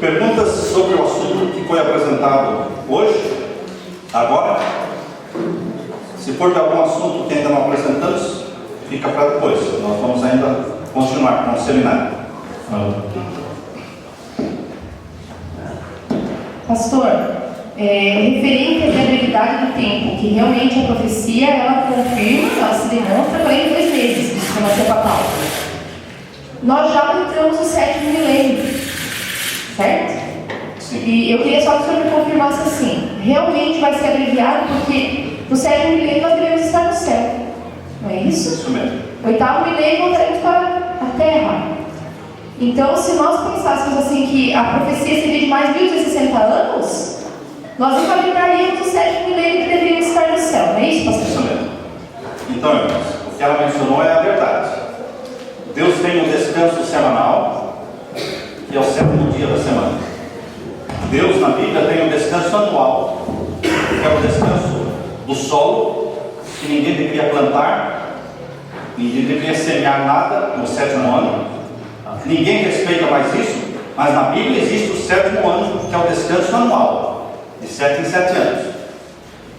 Speaker 2: Perguntas sobre o assunto que foi apresentado hoje, agora. Se for de algum assunto que ainda não apresentamos, fica para depois. Nós vamos ainda continuar com o seminário.
Speaker 4: Pastor, referente à brevidade do tempo, que realmente a profecia, ela confirma, ela se demonstra, porém 2 meses, isso não é papal. Nós já entramos no 7º milênio, certo?
Speaker 2: Sim.
Speaker 4: E eu queria só que o senhor me confirmasse assim, realmente vai ser abreviado, porque no 7º milênio nós devemos estar no céu, não é isso?
Speaker 2: Isso mesmo.
Speaker 4: 8º milênio voltaremos para a terra. Então, se nós pensássemos assim que a profecia seria de mais de 1260 anos, nós encaminharíamos o 7º milênio que deveríamos estar no céu, não é isso, pastor?
Speaker 2: Isso mesmo. Então, irmãos, o que ela mencionou é a verdade. Deus tem um descanso semanal, que é o 7º dia da semana. Deus na Bíblia tem um descanso anual, que é o descanso do solo, que ninguém deveria plantar, ninguém deveria semear nada no 7º ano. Ninguém respeita mais isso, mas na Bíblia existe o 7º ano, que é o descanso anual, de 7 em 7 anos.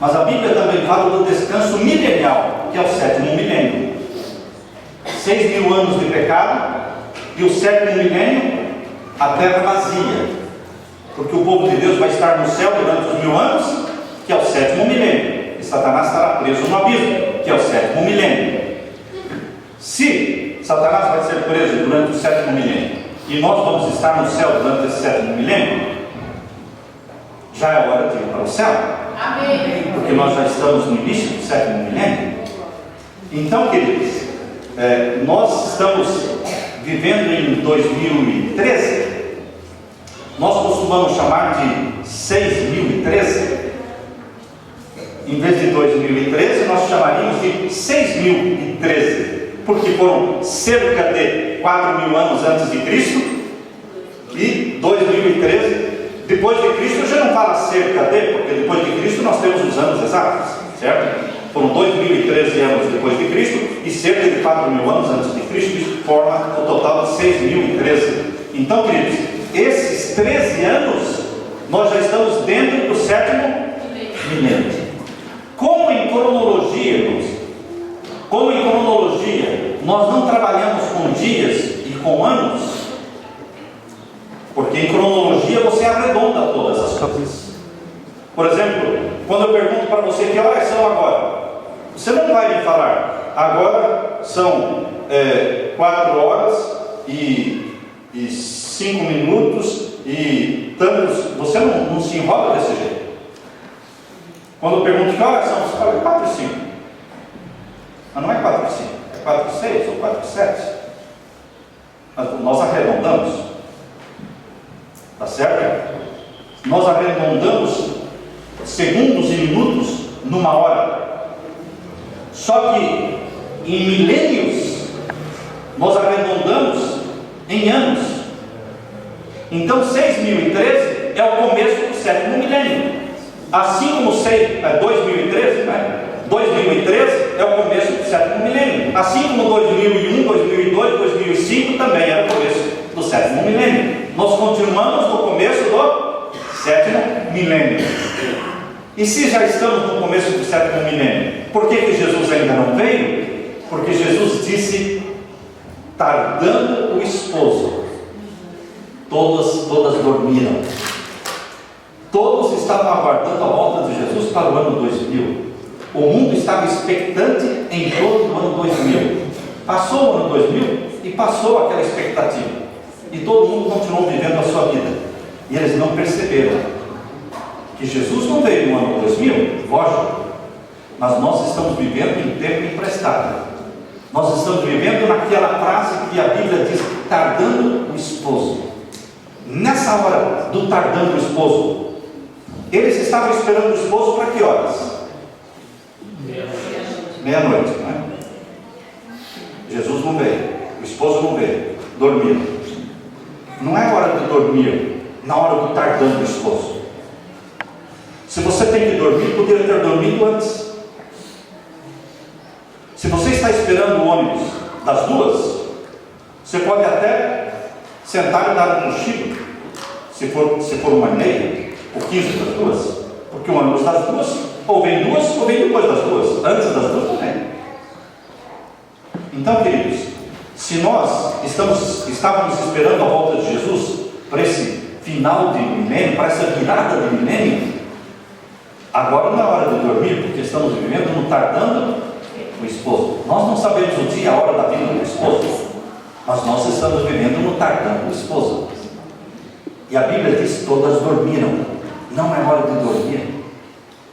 Speaker 2: Mas a Bíblia também fala do descanso milenial, que é o 7º milênio. 6.000 anos de pecado, e o 7º milênio, a terra vazia, porque o povo de Deus vai estar no céu durante os 1000 anos, que é o 7º milênio, e Satanás estará preso no abismo, que é o 7º milênio. Se Satanás vai ser preso durante o 7º milênio, e nós vamos estar no céu durante esse 7º milênio, já é hora de ir para o céu.
Speaker 3: Amém.
Speaker 2: Porque nós já estamos no início do sétimo milênio. Então, queridos, nós estamos vivendo em 2013. Nós costumamos chamar de 6013. Em vez de 2013, nós chamaríamos de 6013, porque foram cerca de 4.000 anos antes de Cristo, e 2013 depois de Cristo. Já não fala cerca de, porque depois de Cristo nós temos os anos exatos, certo? Foram 2013 anos depois de Cristo e cerca de 4.000 anos antes de Cristo. Isso forma o total de 6.013. Então, queridos, esses 13 anos nós já estamos dentro do sétimo milênio. Como em cronologia, irmãos, nós não trabalhamos com dias e com anos, porque em cronologia você arredonda todas as coisas. Por exemplo, quando eu pergunto para você que horas são agora, você não vai me falar, agora são 4 horas e 5 minutos e tantos. Você não se enrola desse jeito. Quando eu pergunto que horas são, você fala 4 e 5. Mas não é 4 e 5, é 4 e 6 ou 4 e 7. Nós arredondamos. Tá certo? Nós arredondamos segundos e minutos numa hora. Só que em milênios nós arredondamos em anos. Então 6013 é o começo do sétimo milênio. Assim como 2013, né? 2013 é o começo do sétimo milênio. Assim como 2001, 2002, 2005 também é o começo do sétimo milênio. Nós continuamos no começo do sétimo milênio. E se já estamos no começo do sétimo milênio, por que Jesus ainda não veio? Porque Jesus disse, tardando o esposo, todas dormiram. Todos estavam aguardando a volta de Jesus para o ano 2000. O mundo estava expectante em torno do ano 2000. Passou o ano 2000 e passou aquela expectativa. E todo mundo continuou vivendo a sua vida. E eles não perceberam que Jesus não veio no ano 2000, lógico. Mas nós estamos vivendo em tempo emprestado. Nós estamos vivendo naquela frase que a Bíblia diz, tardando o esposo. Nessa hora do tardando o esposo, eles estavam esperando o esposo para que horas? Meia-noite, não é? Jesus não veio, o esposo não veio, dormiram. Não é hora de dormir na hora do tardando o esposo. Se você tem que dormir, poderia ter dormido antes. Se você está esperando o ônibus das 2, você pode até sentar e dar um cochilo, se for 1h30 ou 15 das 2, porque o ônibus das 2 ou vem 2 ou vem depois das 2, antes das 2 também. Então, queridos, se nós estávamos esperando a volta de Jesus para esse final de milênio, para essa virada de milênio, agora não é hora de dormir, porque estamos vivendo no tardando o esposo. Nós não sabemos o dia, a hora da vida do esposo, mas nós estamos vivendo no tardando o esposo. E a Bíblia diz: todas dormiram. Não é hora de dormir,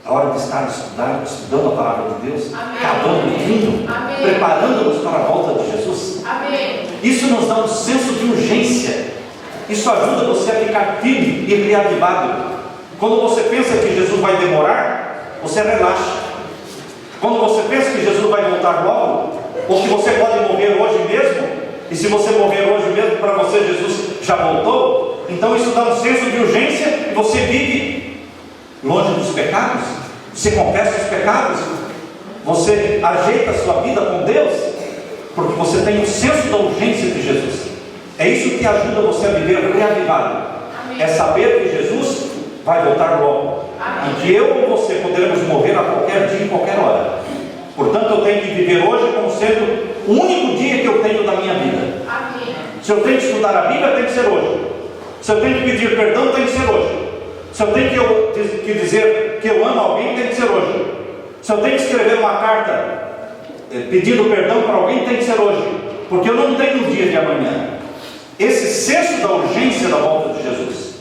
Speaker 2: é hora de estar estudando a palavra de Deus, cavando o vinho, preparando-nos para a volta de Jesus.
Speaker 3: Amém.
Speaker 2: Isso nos dá um senso de urgência. Isso ajuda você a ficar firme e reavivado. Quando você pensa que Jesus vai demorar, você relaxa. Quando você pensa que Jesus vai voltar logo, ou que você pode morrer hoje mesmo, e se você morrer hoje mesmo, para você Jesus já voltou, então isso dá um senso de urgência e você vive longe dos pecados, você confessa os pecados, você ajeita a sua vida com Deus, porque você tem o senso da urgência de Jesus. É isso que ajuda você a viver reavivado. É saber que Jesus vai voltar logo. E que eu ou você poderemos morrer a qualquer dia, em qualquer hora. Portanto, eu tenho que viver hoje como sendo o único dia que eu tenho da minha vida. Se eu tenho que estudar a Bíblia, tem que ser hoje. Se eu tenho que pedir perdão, tem que ser hoje. Se eu tenho que dizer que eu amo alguém, tem que ser hoje. Se eu tenho que escrever uma carta pedindo perdão para alguém, tem que ser hoje. Porque eu não tenho o dia de amanhã. Esse senso da urgência da volta de Jesus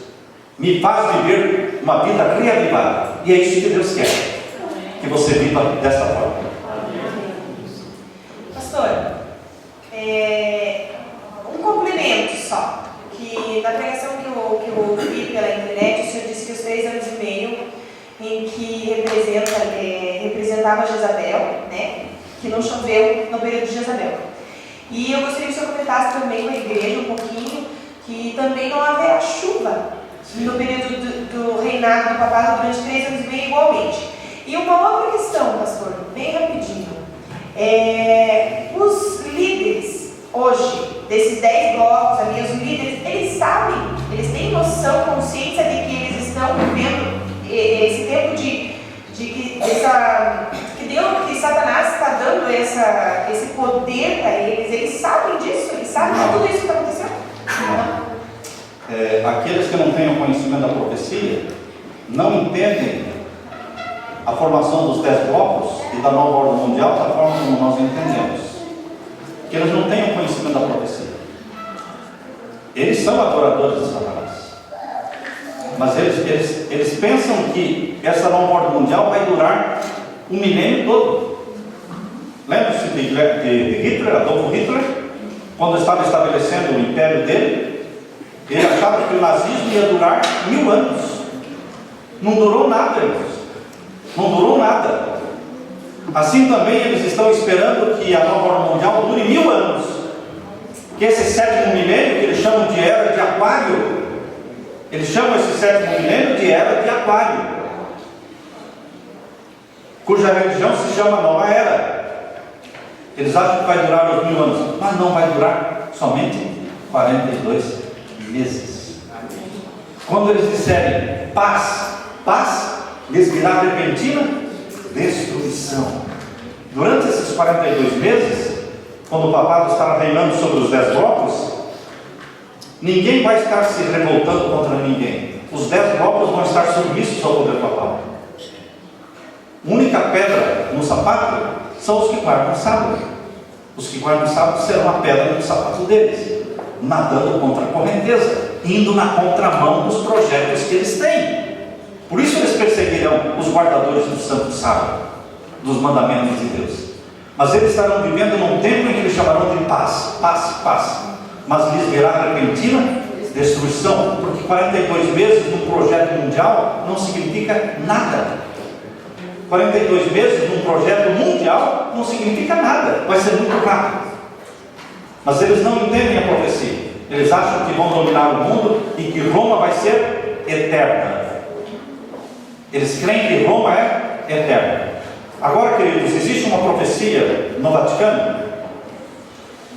Speaker 2: me faz viver uma vida reavivada. E é isso que Deus quer, que você viva dessa forma.
Speaker 3: Pastor, um complemento só, que na pregação que eu vi pela internet, o senhor disse que os 3 anos e meio em que representava Jezabel, né, que não choveu no período de Jezabel. E eu gostaria que o senhor comentasse também com a igreja um pouquinho, que também não haverá chuva no período do reinado do papado durante 3 anos e meio igualmente. E uma outra questão, pastor, bem rapidinho. Os líderes hoje, desses 10 blocos ali, os líderes, eles sabem, eles têm noção, consciência de que eles estão vivendo esse tempo que Satanás está dando esse poder para eles. Eles sabem disso? Eles sabem de tudo isso que está acontecendo?
Speaker 2: Aqueles que não têm o conhecimento da profecia não entendem a formação dos 10 blocos e da nova ordem mundial da forma como nós entendemos. Que eles não têm o conhecimento da profecia. Eles são adoradores de Satanás. Mas eles pensam que essa nova ordem mundial vai durar um milênio todo. Lembra-se de Hitler, Adolf Hitler, quando estava estabelecendo o império dele, ele achava que o nazismo ia durar 1000 anos. Não durou nada, irmãos. Não durou nada. Assim também eles estão esperando que a nova ordem mundial dure 1000 anos. Que esse 7º milênio, que eles chamam de era de Aquário, eles chamam esse 7º milênio de era de Aquário, cuja religião se chama Nova Era. Eles acham que vai durar os 1000 anos, mas não vai durar somente 42 meses. Quando eles disserem paz, paz, lhes virá repentina destruição. Durante esses 42 meses, quando o papado estava reinando sobre os 10 blocos, ninguém vai estar se revoltando contra ninguém. Os 10 blocos vão estar submissos ao poder papal. A única pedra no sapato são os que guardam o sábado. Os que guardam o sábado serão a pedra no sapato deles, nadando contra a correnteza, indo na contramão dos projetos que eles têm. Por isso eles perseguirão os guardadores do santo sábado, dos mandamentos de Deus. Mas eles estarão vivendo num tempo em que eles chamarão de paz, paz, paz. Mas lhes virá repentina destruição, porque 42 meses num projeto mundial não significa nada. 42 meses num projeto mundial não significa nada, vai ser muito rápido. Mas eles não entendem a profecia. Eles acham que vão dominar o mundo e que Roma vai ser eterna. Eles creem que Roma é eterna. Agora, queridos, existe uma profecia no Vaticano.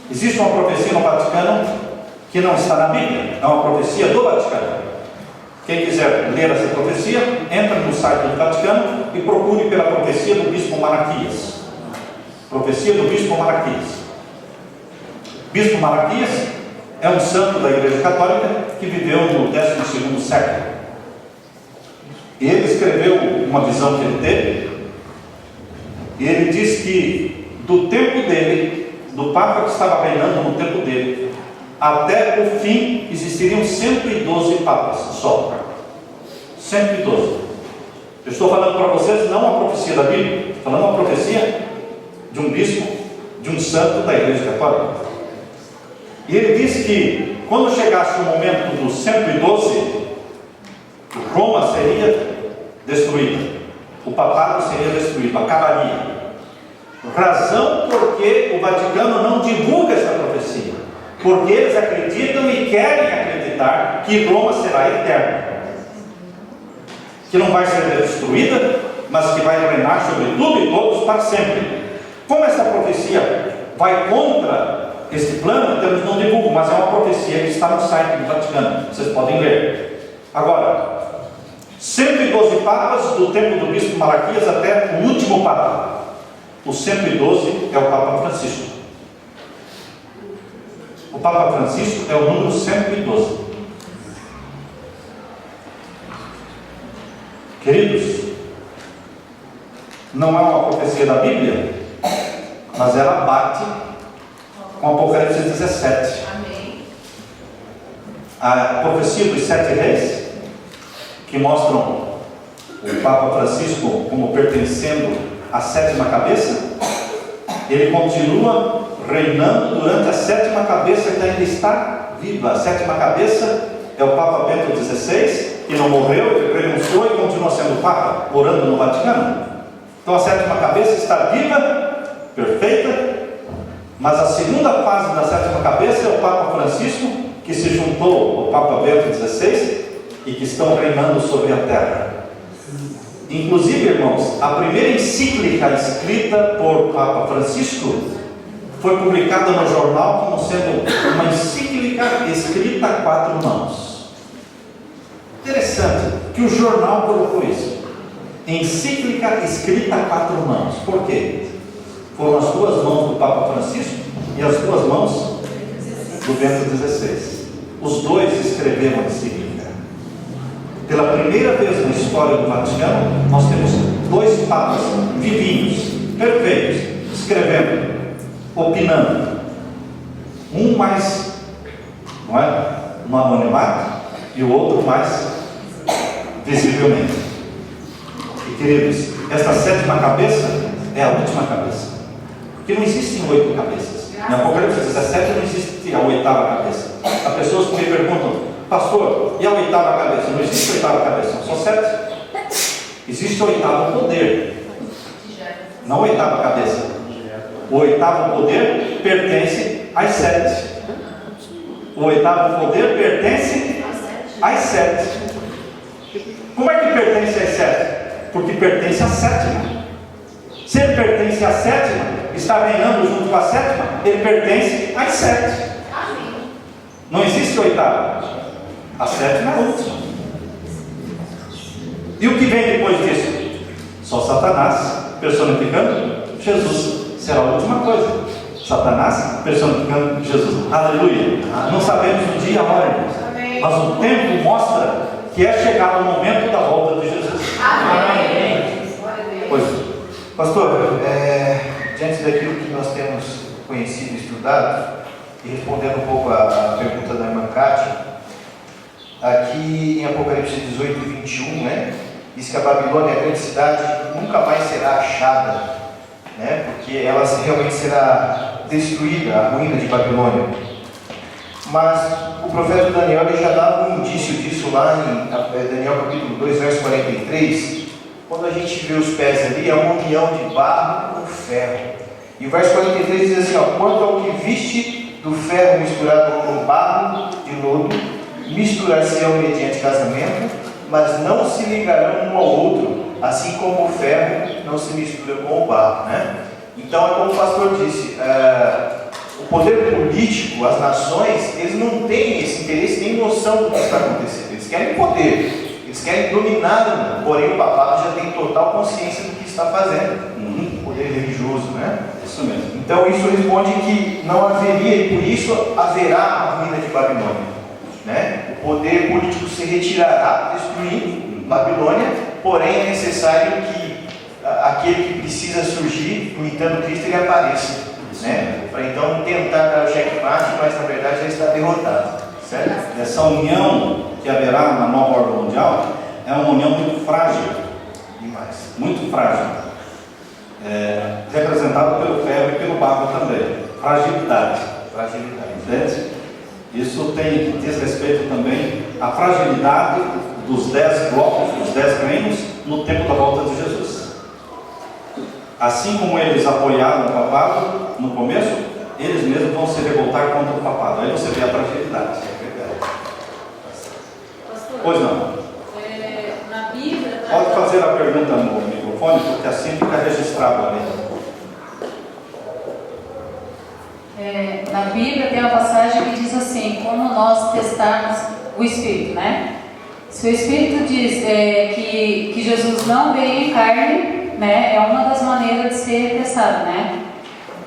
Speaker 2: Existe uma profecia no Vaticano que não está na Bíblia. É uma profecia do Vaticano. Quem quiser ler essa profecia, entra no site do Vaticano e procure pela profecia do Bispo Malaquias. Profecia do Bispo Malaquias. Bispo Malaquias é um santo da Igreja Católica que viveu no 12º século. Ele escreveu uma visão que ele teve, e ele diz que do tempo dele, do Papa que estava reinando no tempo dele, até o fim existiriam 112 papas só. 112. Eu estou falando para vocês não uma profecia da Bíblia, estou falando uma profecia de um bispo, de um santo da Igreja Católica. E ele diz que quando chegasse o momento dos 112, Roma seria destruída, o papado seria destruído, acabaria. Razão porque o Vaticano não divulga essa profecia, porque eles acreditam e querem acreditar que Roma será eterna, que não vai ser destruída, mas que vai reinar sobre tudo e todos para sempre. Como essa profecia vai contra este plano, então eles não divulgam, mas é uma profecia que está no site do Vaticano, vocês podem ler. Agora, 112 papas do tempo do Bispo Malaquias até o último papa. O 112 é o Papa Francisco. O Papa Francisco é o número 112. Queridos, não é uma profecia da Bíblia, mas ela bate com Apocalipse 17.
Speaker 3: Amém.
Speaker 2: A profecia dos 7 reis, que mostram o Papa Francisco como pertencendo à 7ª cabeça, ele continua reinando durante a 7ª cabeça que ainda está viva. A 7ª cabeça é o Papa Bento XVI, que não morreu, ele renunciou e continua sendo Papa, morando no Vaticano. Então a 7ª cabeça está viva, perfeita, mas a segunda fase da 7ª cabeça é o Papa Francisco, que se juntou ao Papa Bento XVI e que estão reinando sobre a terra. Inclusive, irmãos, a primeira encíclica escrita por Papa Francisco foi publicada no jornal como sendo uma encíclica escrita a 4 mãos. Interessante que o jornal colocou isso. Encíclica escrita a 4 mãos. Por quê? Foram as 2 mãos do Papa Francisco e as 2 mãos do Bento XVI. Os dois escreveram a encíclica. Pela primeira vez na história do Vaticano, nós temos 2 papas vivinhos, perfeitos, escrevendo, opinando. Um mais, não é, no anonimato, e o outro mais visivelmente. E queridos, esta 7ª cabeça é a última cabeça, porque não existem 8 cabeças. Em Apocalipse 17 não existe a 8ª cabeça. Há pessoas que me perguntam: pastor, e a 8ª cabeça? Não existe a 8ª cabeça, são só 7. Existe o 8º poder, não a 8ª cabeça. O 8º poder pertence às 7. O 8º poder pertence às 7. Como é que pertence às 7? Porque pertence à 7ª. Se ele pertence à 7ª, está reinando junto com a 7ª, ele pertence às 7. Não existe 8ª. A 7ª é a última. E o que vem depois disso? Só Satanás personificando Jesus. Será a última coisa. Satanás personificando Jesus. Aleluia. Não sabemos o dia e a hora, irmãos. Mas o tempo mostra que é chegado o momento da volta de Jesus.
Speaker 5: Amém.
Speaker 2: Pois.
Speaker 5: Pastor, diante daquilo que nós temos conhecido e estudado, e respondendo um pouco a pergunta da irmã Cátia, aqui em Apocalipse 18 e 21, né, diz que a Babilônia, a grande cidade, nunca mais será achada, né, porque ela realmente será destruída, a ruína de Babilônia. Mas o profeta Daniel ele já dava um indício disso lá em Daniel capítulo 2, verso 43, quando a gente vê os pés ali, é uma união de barro com ferro. E o verso 43 diz assim, ó: quanto ao que viste do ferro misturado com o barro de lodo, misturar-se-ão mediante casamento, mas não se ligarão um ao outro, assim como o ferro não se mistura com o barro, né? Então é como o pastor disse, o poder político, as nações, eles não têm esse interesse nem noção do que está acontecendo. Eles querem poder, eles querem dominar o mundo. Porém o papado já tem total consciência do que está fazendo. Poder religioso, né?
Speaker 2: Isso mesmo.
Speaker 5: Então isso responde que não haveria, e por isso haverá a ruína de Babilônia, né? O poder político se retirará, destruindo Babilônia, porém é necessário que aquele que precisa surgir, imitando Cristo, ele apareça, né? Para então tentar dar o checkmate, mas na verdade já está derrotado, certo?
Speaker 2: Essa união que haverá na nova ordem mundial é uma união muito frágil,
Speaker 5: Demais.
Speaker 2: muito frágil, representada pelo ferro e pelo barro também. Fragilidade. Entende? Isso diz respeito também à fragilidade dos 10 blocos, dos 10 reinos, no tempo da volta de Jesus. Assim como eles apoiaram o papado no começo, eles mesmos vão se revoltar contra o papado. Aí você vê a fragilidade.
Speaker 6: Pastor,
Speaker 2: Pois não.
Speaker 6: na Bíblia...
Speaker 2: Pode fazer a pergunta no microfone, porque assim fica registrado ali.
Speaker 6: Na Bíblia tem uma passagem que diz assim, como nós testarmos o Espírito, né? Se o Espírito diz que Jesus não veio em carne, né, é uma das maneiras de ser testado, né?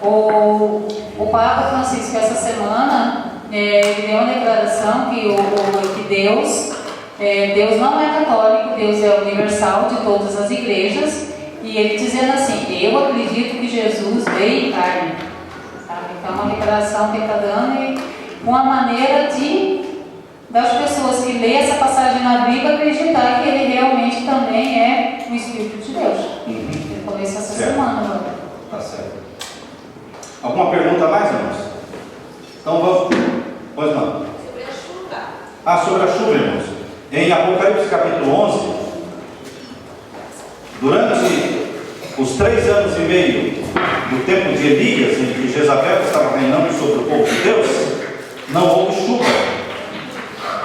Speaker 6: O Papa Francisco, essa semana, ele deu uma declaração que Deus não é católico, Deus é universal de todas as igrejas, e ele dizendo assim, eu acredito que Jesus veio em carne, sabe? Então é uma declaração que ele está dando, e uma maneira das pessoas que ler essa passagem na Bíblia, acreditar que ele realmente também é o Espírito de Deus. Eu falei isso essa semana, mano.
Speaker 2: Tá certo. Alguma pergunta mais, irmãos? Então vamos. Pois não.
Speaker 3: Sobre a chuva.
Speaker 2: Sobre a chuva, irmãos. Em Apocalipse capítulo 11, durante os 3 anos e meio do tempo de Elias, em que Jezabel estava reinando sobre o povo de Deus, não houve chuva.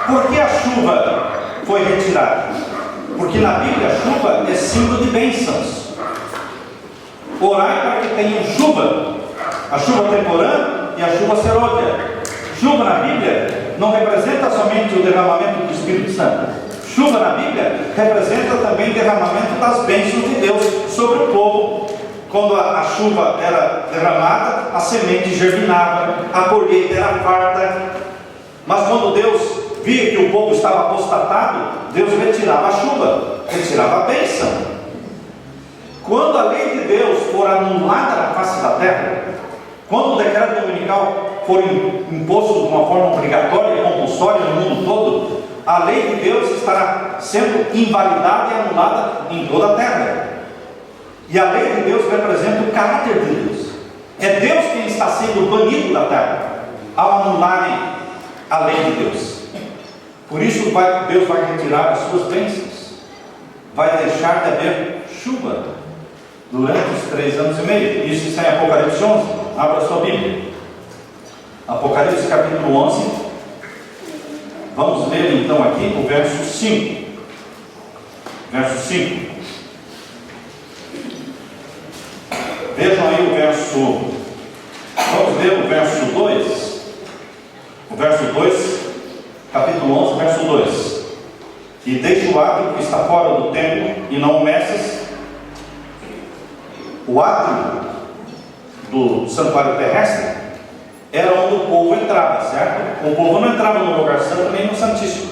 Speaker 2: Por que a chuva foi retirada? Porque na Bíblia a chuva é símbolo de bênçãos. Orai para que tenham chuva, a chuva temporã e a chuva serôdia. Chuva na Bíblia não representa somente o derramamento do Espírito Santo. Chuva na Bíblia representa também o derramamento das bênçãos de Deus sobre o povo. Quando a chuva era derramada, a semente germinava, a colheita era farta. Mas quando Deus via que o povo estava apostatado, Deus retirava a chuva, retirava a bênção. Quando a lei de Deus for anulada na face da terra, quando o decreto dominical for imposto de uma forma obrigatória e compulsória no mundo todo, a lei de Deus estará sendo invalidada e anulada em toda a terra. E a lei de Deus representa o caráter de Deus. É Deus quem está sendo banido da terra ao anularem a lei de Deus. Por isso Deus vai retirar as suas bênçãos, vai deixar de haver chuva durante os 3 anos e meio. Isso está em Apocalipse 11. Abra a sua Bíblia. Apocalipse capítulo 11. Vamos ler então aqui o verso 5. Verso 5. Vejam aí o verso. Vamos ler o verso 2. O verso 2, capítulo 11, verso 2. E deixa o átrio que está fora do templo e não o meças. O átrio do santuário terrestre era onde o povo entrava, certo? O povo não entrava no lugar santo nem no santíssimo,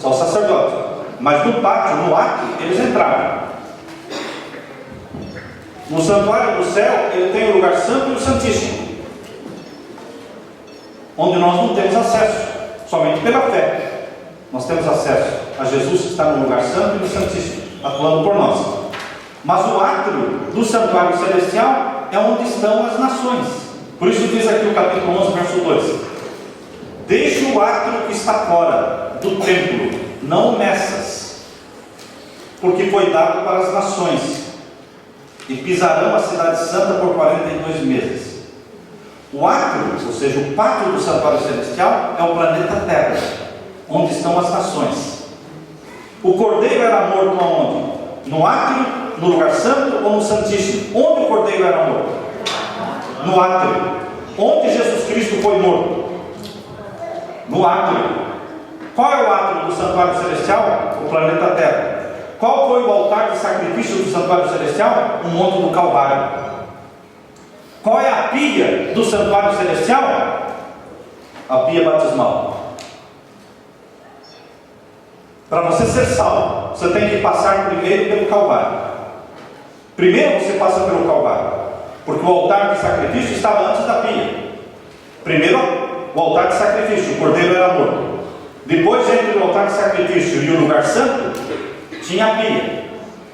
Speaker 2: só o sacerdote. Mas no pátio, no átrio, eles entravam. No santuário do céu, ele tem o lugar santo e o santíssimo, onde nós não temos acesso, somente pela fé. Nós temos acesso a Jesus que está no lugar santo e no santíssimo, atuando por nós. Mas o átrio do santuário celestial é onde estão as nações. Por isso diz aqui o capítulo 11, verso 2: deixa o átrio que está fora do templo, não o meças, porque foi dado para as nações, e pisarão a cidade santa por 42 meses. O átrio, ou seja, o pátio do santuário celestial, é o planeta Terra, onde estão as nações. O cordeiro era morto aonde? No átrio, no lugar santo ou no santíssimo? Onde o cordeiro era morto? No átrio. Onde Jesus Cristo foi morto? No átrio. Qual é o átrio do santuário celestial? O planeta Terra. Qual foi o altar de sacrifício do santuário celestial? O Monte do Calvário. Qual é a pia do santuário celestial? A pia batismal. Para você ser salvo, você tem que passar primeiro pelo Calvário. Primeiro você passa pelo Calvário, porque o altar de sacrifício estava antes da pia. Primeiro o altar de sacrifício, o cordeiro era morto. Depois, entre o altar de sacrifício e o lugar santo, tinha a pia,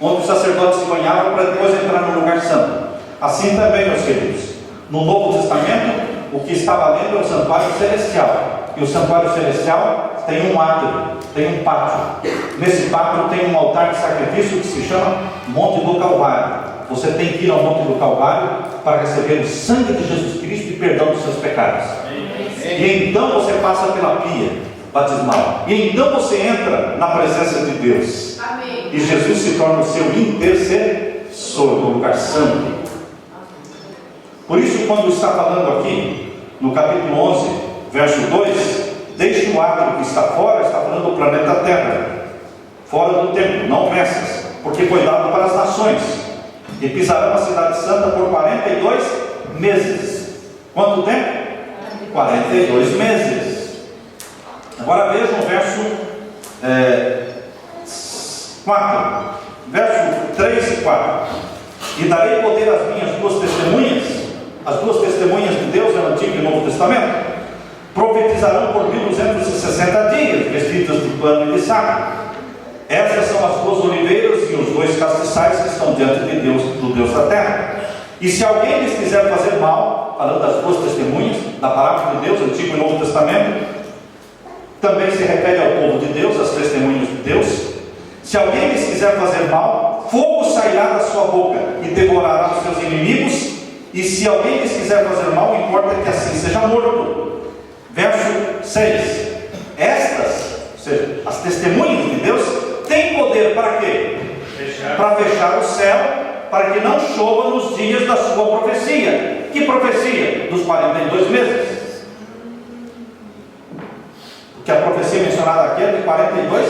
Speaker 2: onde os sacerdotes se banhavam para depois entrar no lugar santo. Assim também, meus queridos, no Novo Testamento, o que está valendo é o santuário celestial. E o santuário celestial tem um átrio, tem um pátio. Nesse pátio tem um altar de sacrifício que se chama Monte do Calvário. Você tem que ir ao Monte do Calvário para receber o sangue de Jesus Cristo e perdão dos seus pecados. E então você passa pela pia batismal. E então você entra na presença de Deus.
Speaker 3: Amém.
Speaker 2: E Jesus se torna o seu intercessor no lugar santo. Por isso, quando está falando aqui, no capítulo 11, verso 2, deixe o átrio que está fora, está falando do planeta Terra, fora do templo, não meças, porque foi dado para as nações, e pisarão a cidade santa por 42 meses. Quanto tempo? 42 meses. Agora vejam o verso 4, verso 3 e 4. E darei poder às minhas duas testemunhas, as duas testemunhas de Deus no Antigo e Novo Testamento, profetizarão por 1260 dias, vestidos vestidas de pano e de saco. Estas são as duas oliveiras e os dois castiçais que estão diante de Deus, do Deus da terra. E se alguém lhes quiser fazer mal, falando das duas testemunhas, da palavra de Deus, Antigo e Novo Testamento, também se refere ao povo de Deus, as testemunhas de Deus. Se alguém lhes quiser fazer mal, fogo sairá da sua boca e devorará os seus inimigos. E se alguém lhes quiser fazer mal, importa que assim seja morto. Verso 6. Estas, ou seja, as testemunhas de Deus, têm poder para quê? Para fechar o céu, para que não chova nos dias da sua profecia. Que profecia? Dos 42 meses. Porque a profecia mencionada aqui é de 42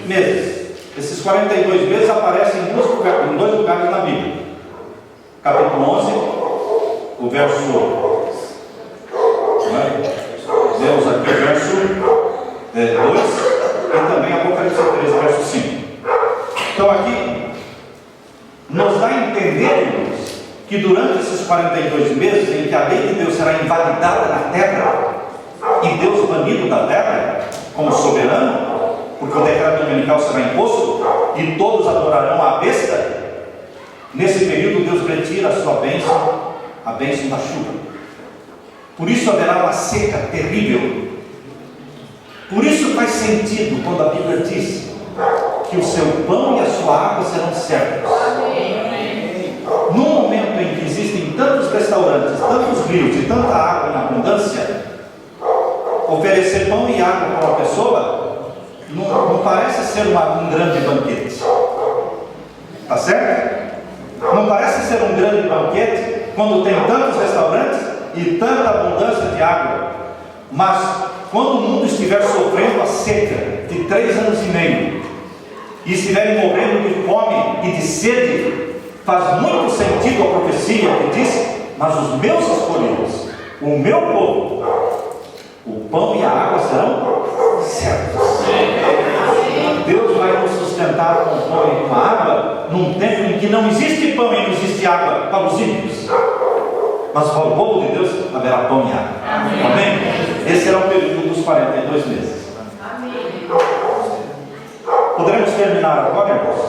Speaker 2: meses. Esses 42 meses aparecem em dois lugares na Bíblia. Capítulo 11, o verso... Vemos aqui o verso 2 e também Apocalipse 13, verso 5. Então aqui nos dá a entender que durante esses 42 meses em que a lei de Deus será invalidada na terra e Deus banido da terra como soberano, porque o decreto dominical será imposto e todos adorarão a besta, nesse período Deus retira a sua bênção, a bênção da chuva. Por isso haverá uma seca terrível. Por isso faz sentido quando a Bíblia diz que o seu pão e a sua água serão certos. No momento em que existem tantos restaurantes, tantos rios e tanta água em abundância, oferecer pão e água para uma pessoa não parece ser um grande banquete. Está certo? Não parece ser um grande banquete quando tem tantos restaurantes e tanta abundância de água. Mas quando o mundo estiver sofrendo a seca de 3 anos e meio e estiverem morrendo de fome e de sede, faz muito sentido a profecia que diz: mas os meus escolhidos, o meu povo, o pão e a água serão certos. Deus vai nos sustentar com pão e com água num tempo em que não existe pão e não existe água para os ímpios, mas para o povo de Deus haverá pão e água. Amém? Amém? Esse será o período dos 42 meses. Amém. Poderemos terminar agora, irmãos?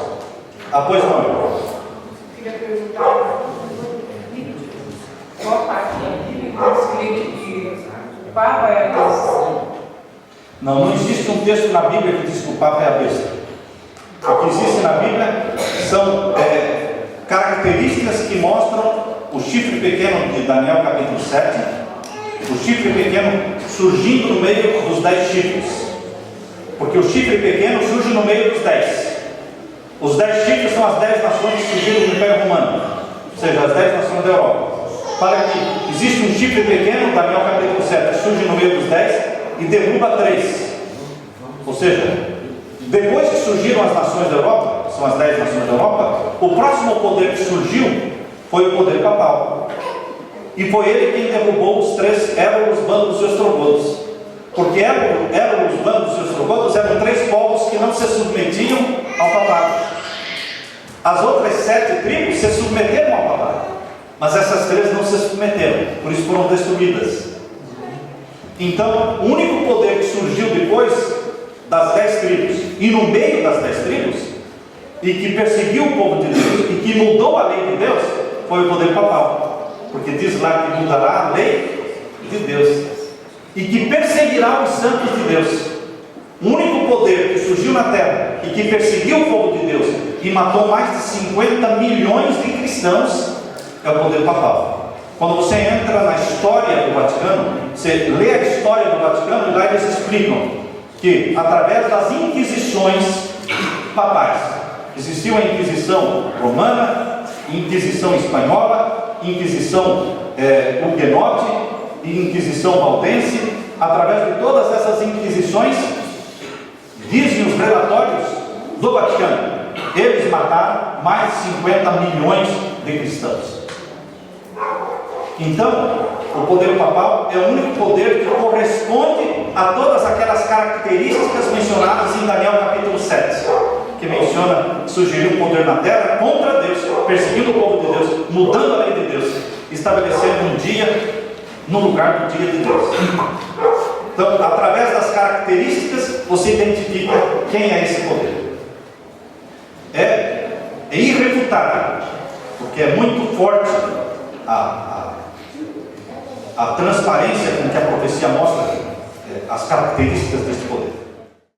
Speaker 2: Após não, irmãos?
Speaker 7: Queria perguntar qual parte que o Papa é a besta?
Speaker 2: Não existe um texto na Bíblia que diz que o Papa é a besta. O que existe na Bíblia são características que mostram o chifre pequeno de Daniel capítulo 7, o chifre pequeno surgindo no meio dos 10 chifres, porque o chifre pequeno surge no meio dos 10. Os 10 chifres são as 10 nações que surgiram do Império Romano, ou seja, as 10 nações da Europa. Fala que existe um chifre pequeno, Daniel capítulo 7, que surge no meio dos 10 e derruba 3. Ou seja, depois que surgiram as nações da Europa, são as 10 nações da Europa, o próximo poder que surgiu foi o poder papal. E foi ele quem derrubou os 3 Ébolos, Bândalos e Ostrogodos. Porque Ébolos, Bândalos e Ostrogodos eram 3 povos que não se submetiam ao papado. As outras 7 tribos se submeteram ao papado, mas essas 3 não se submeteram, por isso foram destruídas. Então, o único poder que surgiu depois das 10 tribos e no meio das 10 tribos, e que perseguiu o povo de Deus e que mudou a lei de Deus, foi o poder papal. Porque diz lá que mudará a lei de Deus e que perseguirá os santos de Deus. O único poder que surgiu na terra e que perseguiu o povo de Deus e matou mais de 50 milhões de cristãos é o poder papal. Quando você entra na história do Vaticano, você lê a história do Vaticano e lá eles explicam que através das inquisições papais, existiu a Inquisição Romana, Inquisição Espanhola, Inquisição Huguenote e Inquisição Valdense. Através de todas essas inquisições, dizem os relatórios do Vaticano, eles mataram mais de 50 milhões de cristãos. Então, o poder papal é o único poder que corresponde a todas aquelas características mencionadas em Daniel capítulo 7, que menciona surgir um poder na terra contra Deus, perseguindo o povo de Deus, mudando a lei de Deus, estabelecendo um dia no lugar do dia de Deus. Então, através das características, você identifica quem é esse poder. É irrefutável, porque é muito forte a transparência com que a profecia mostra as características desse poder.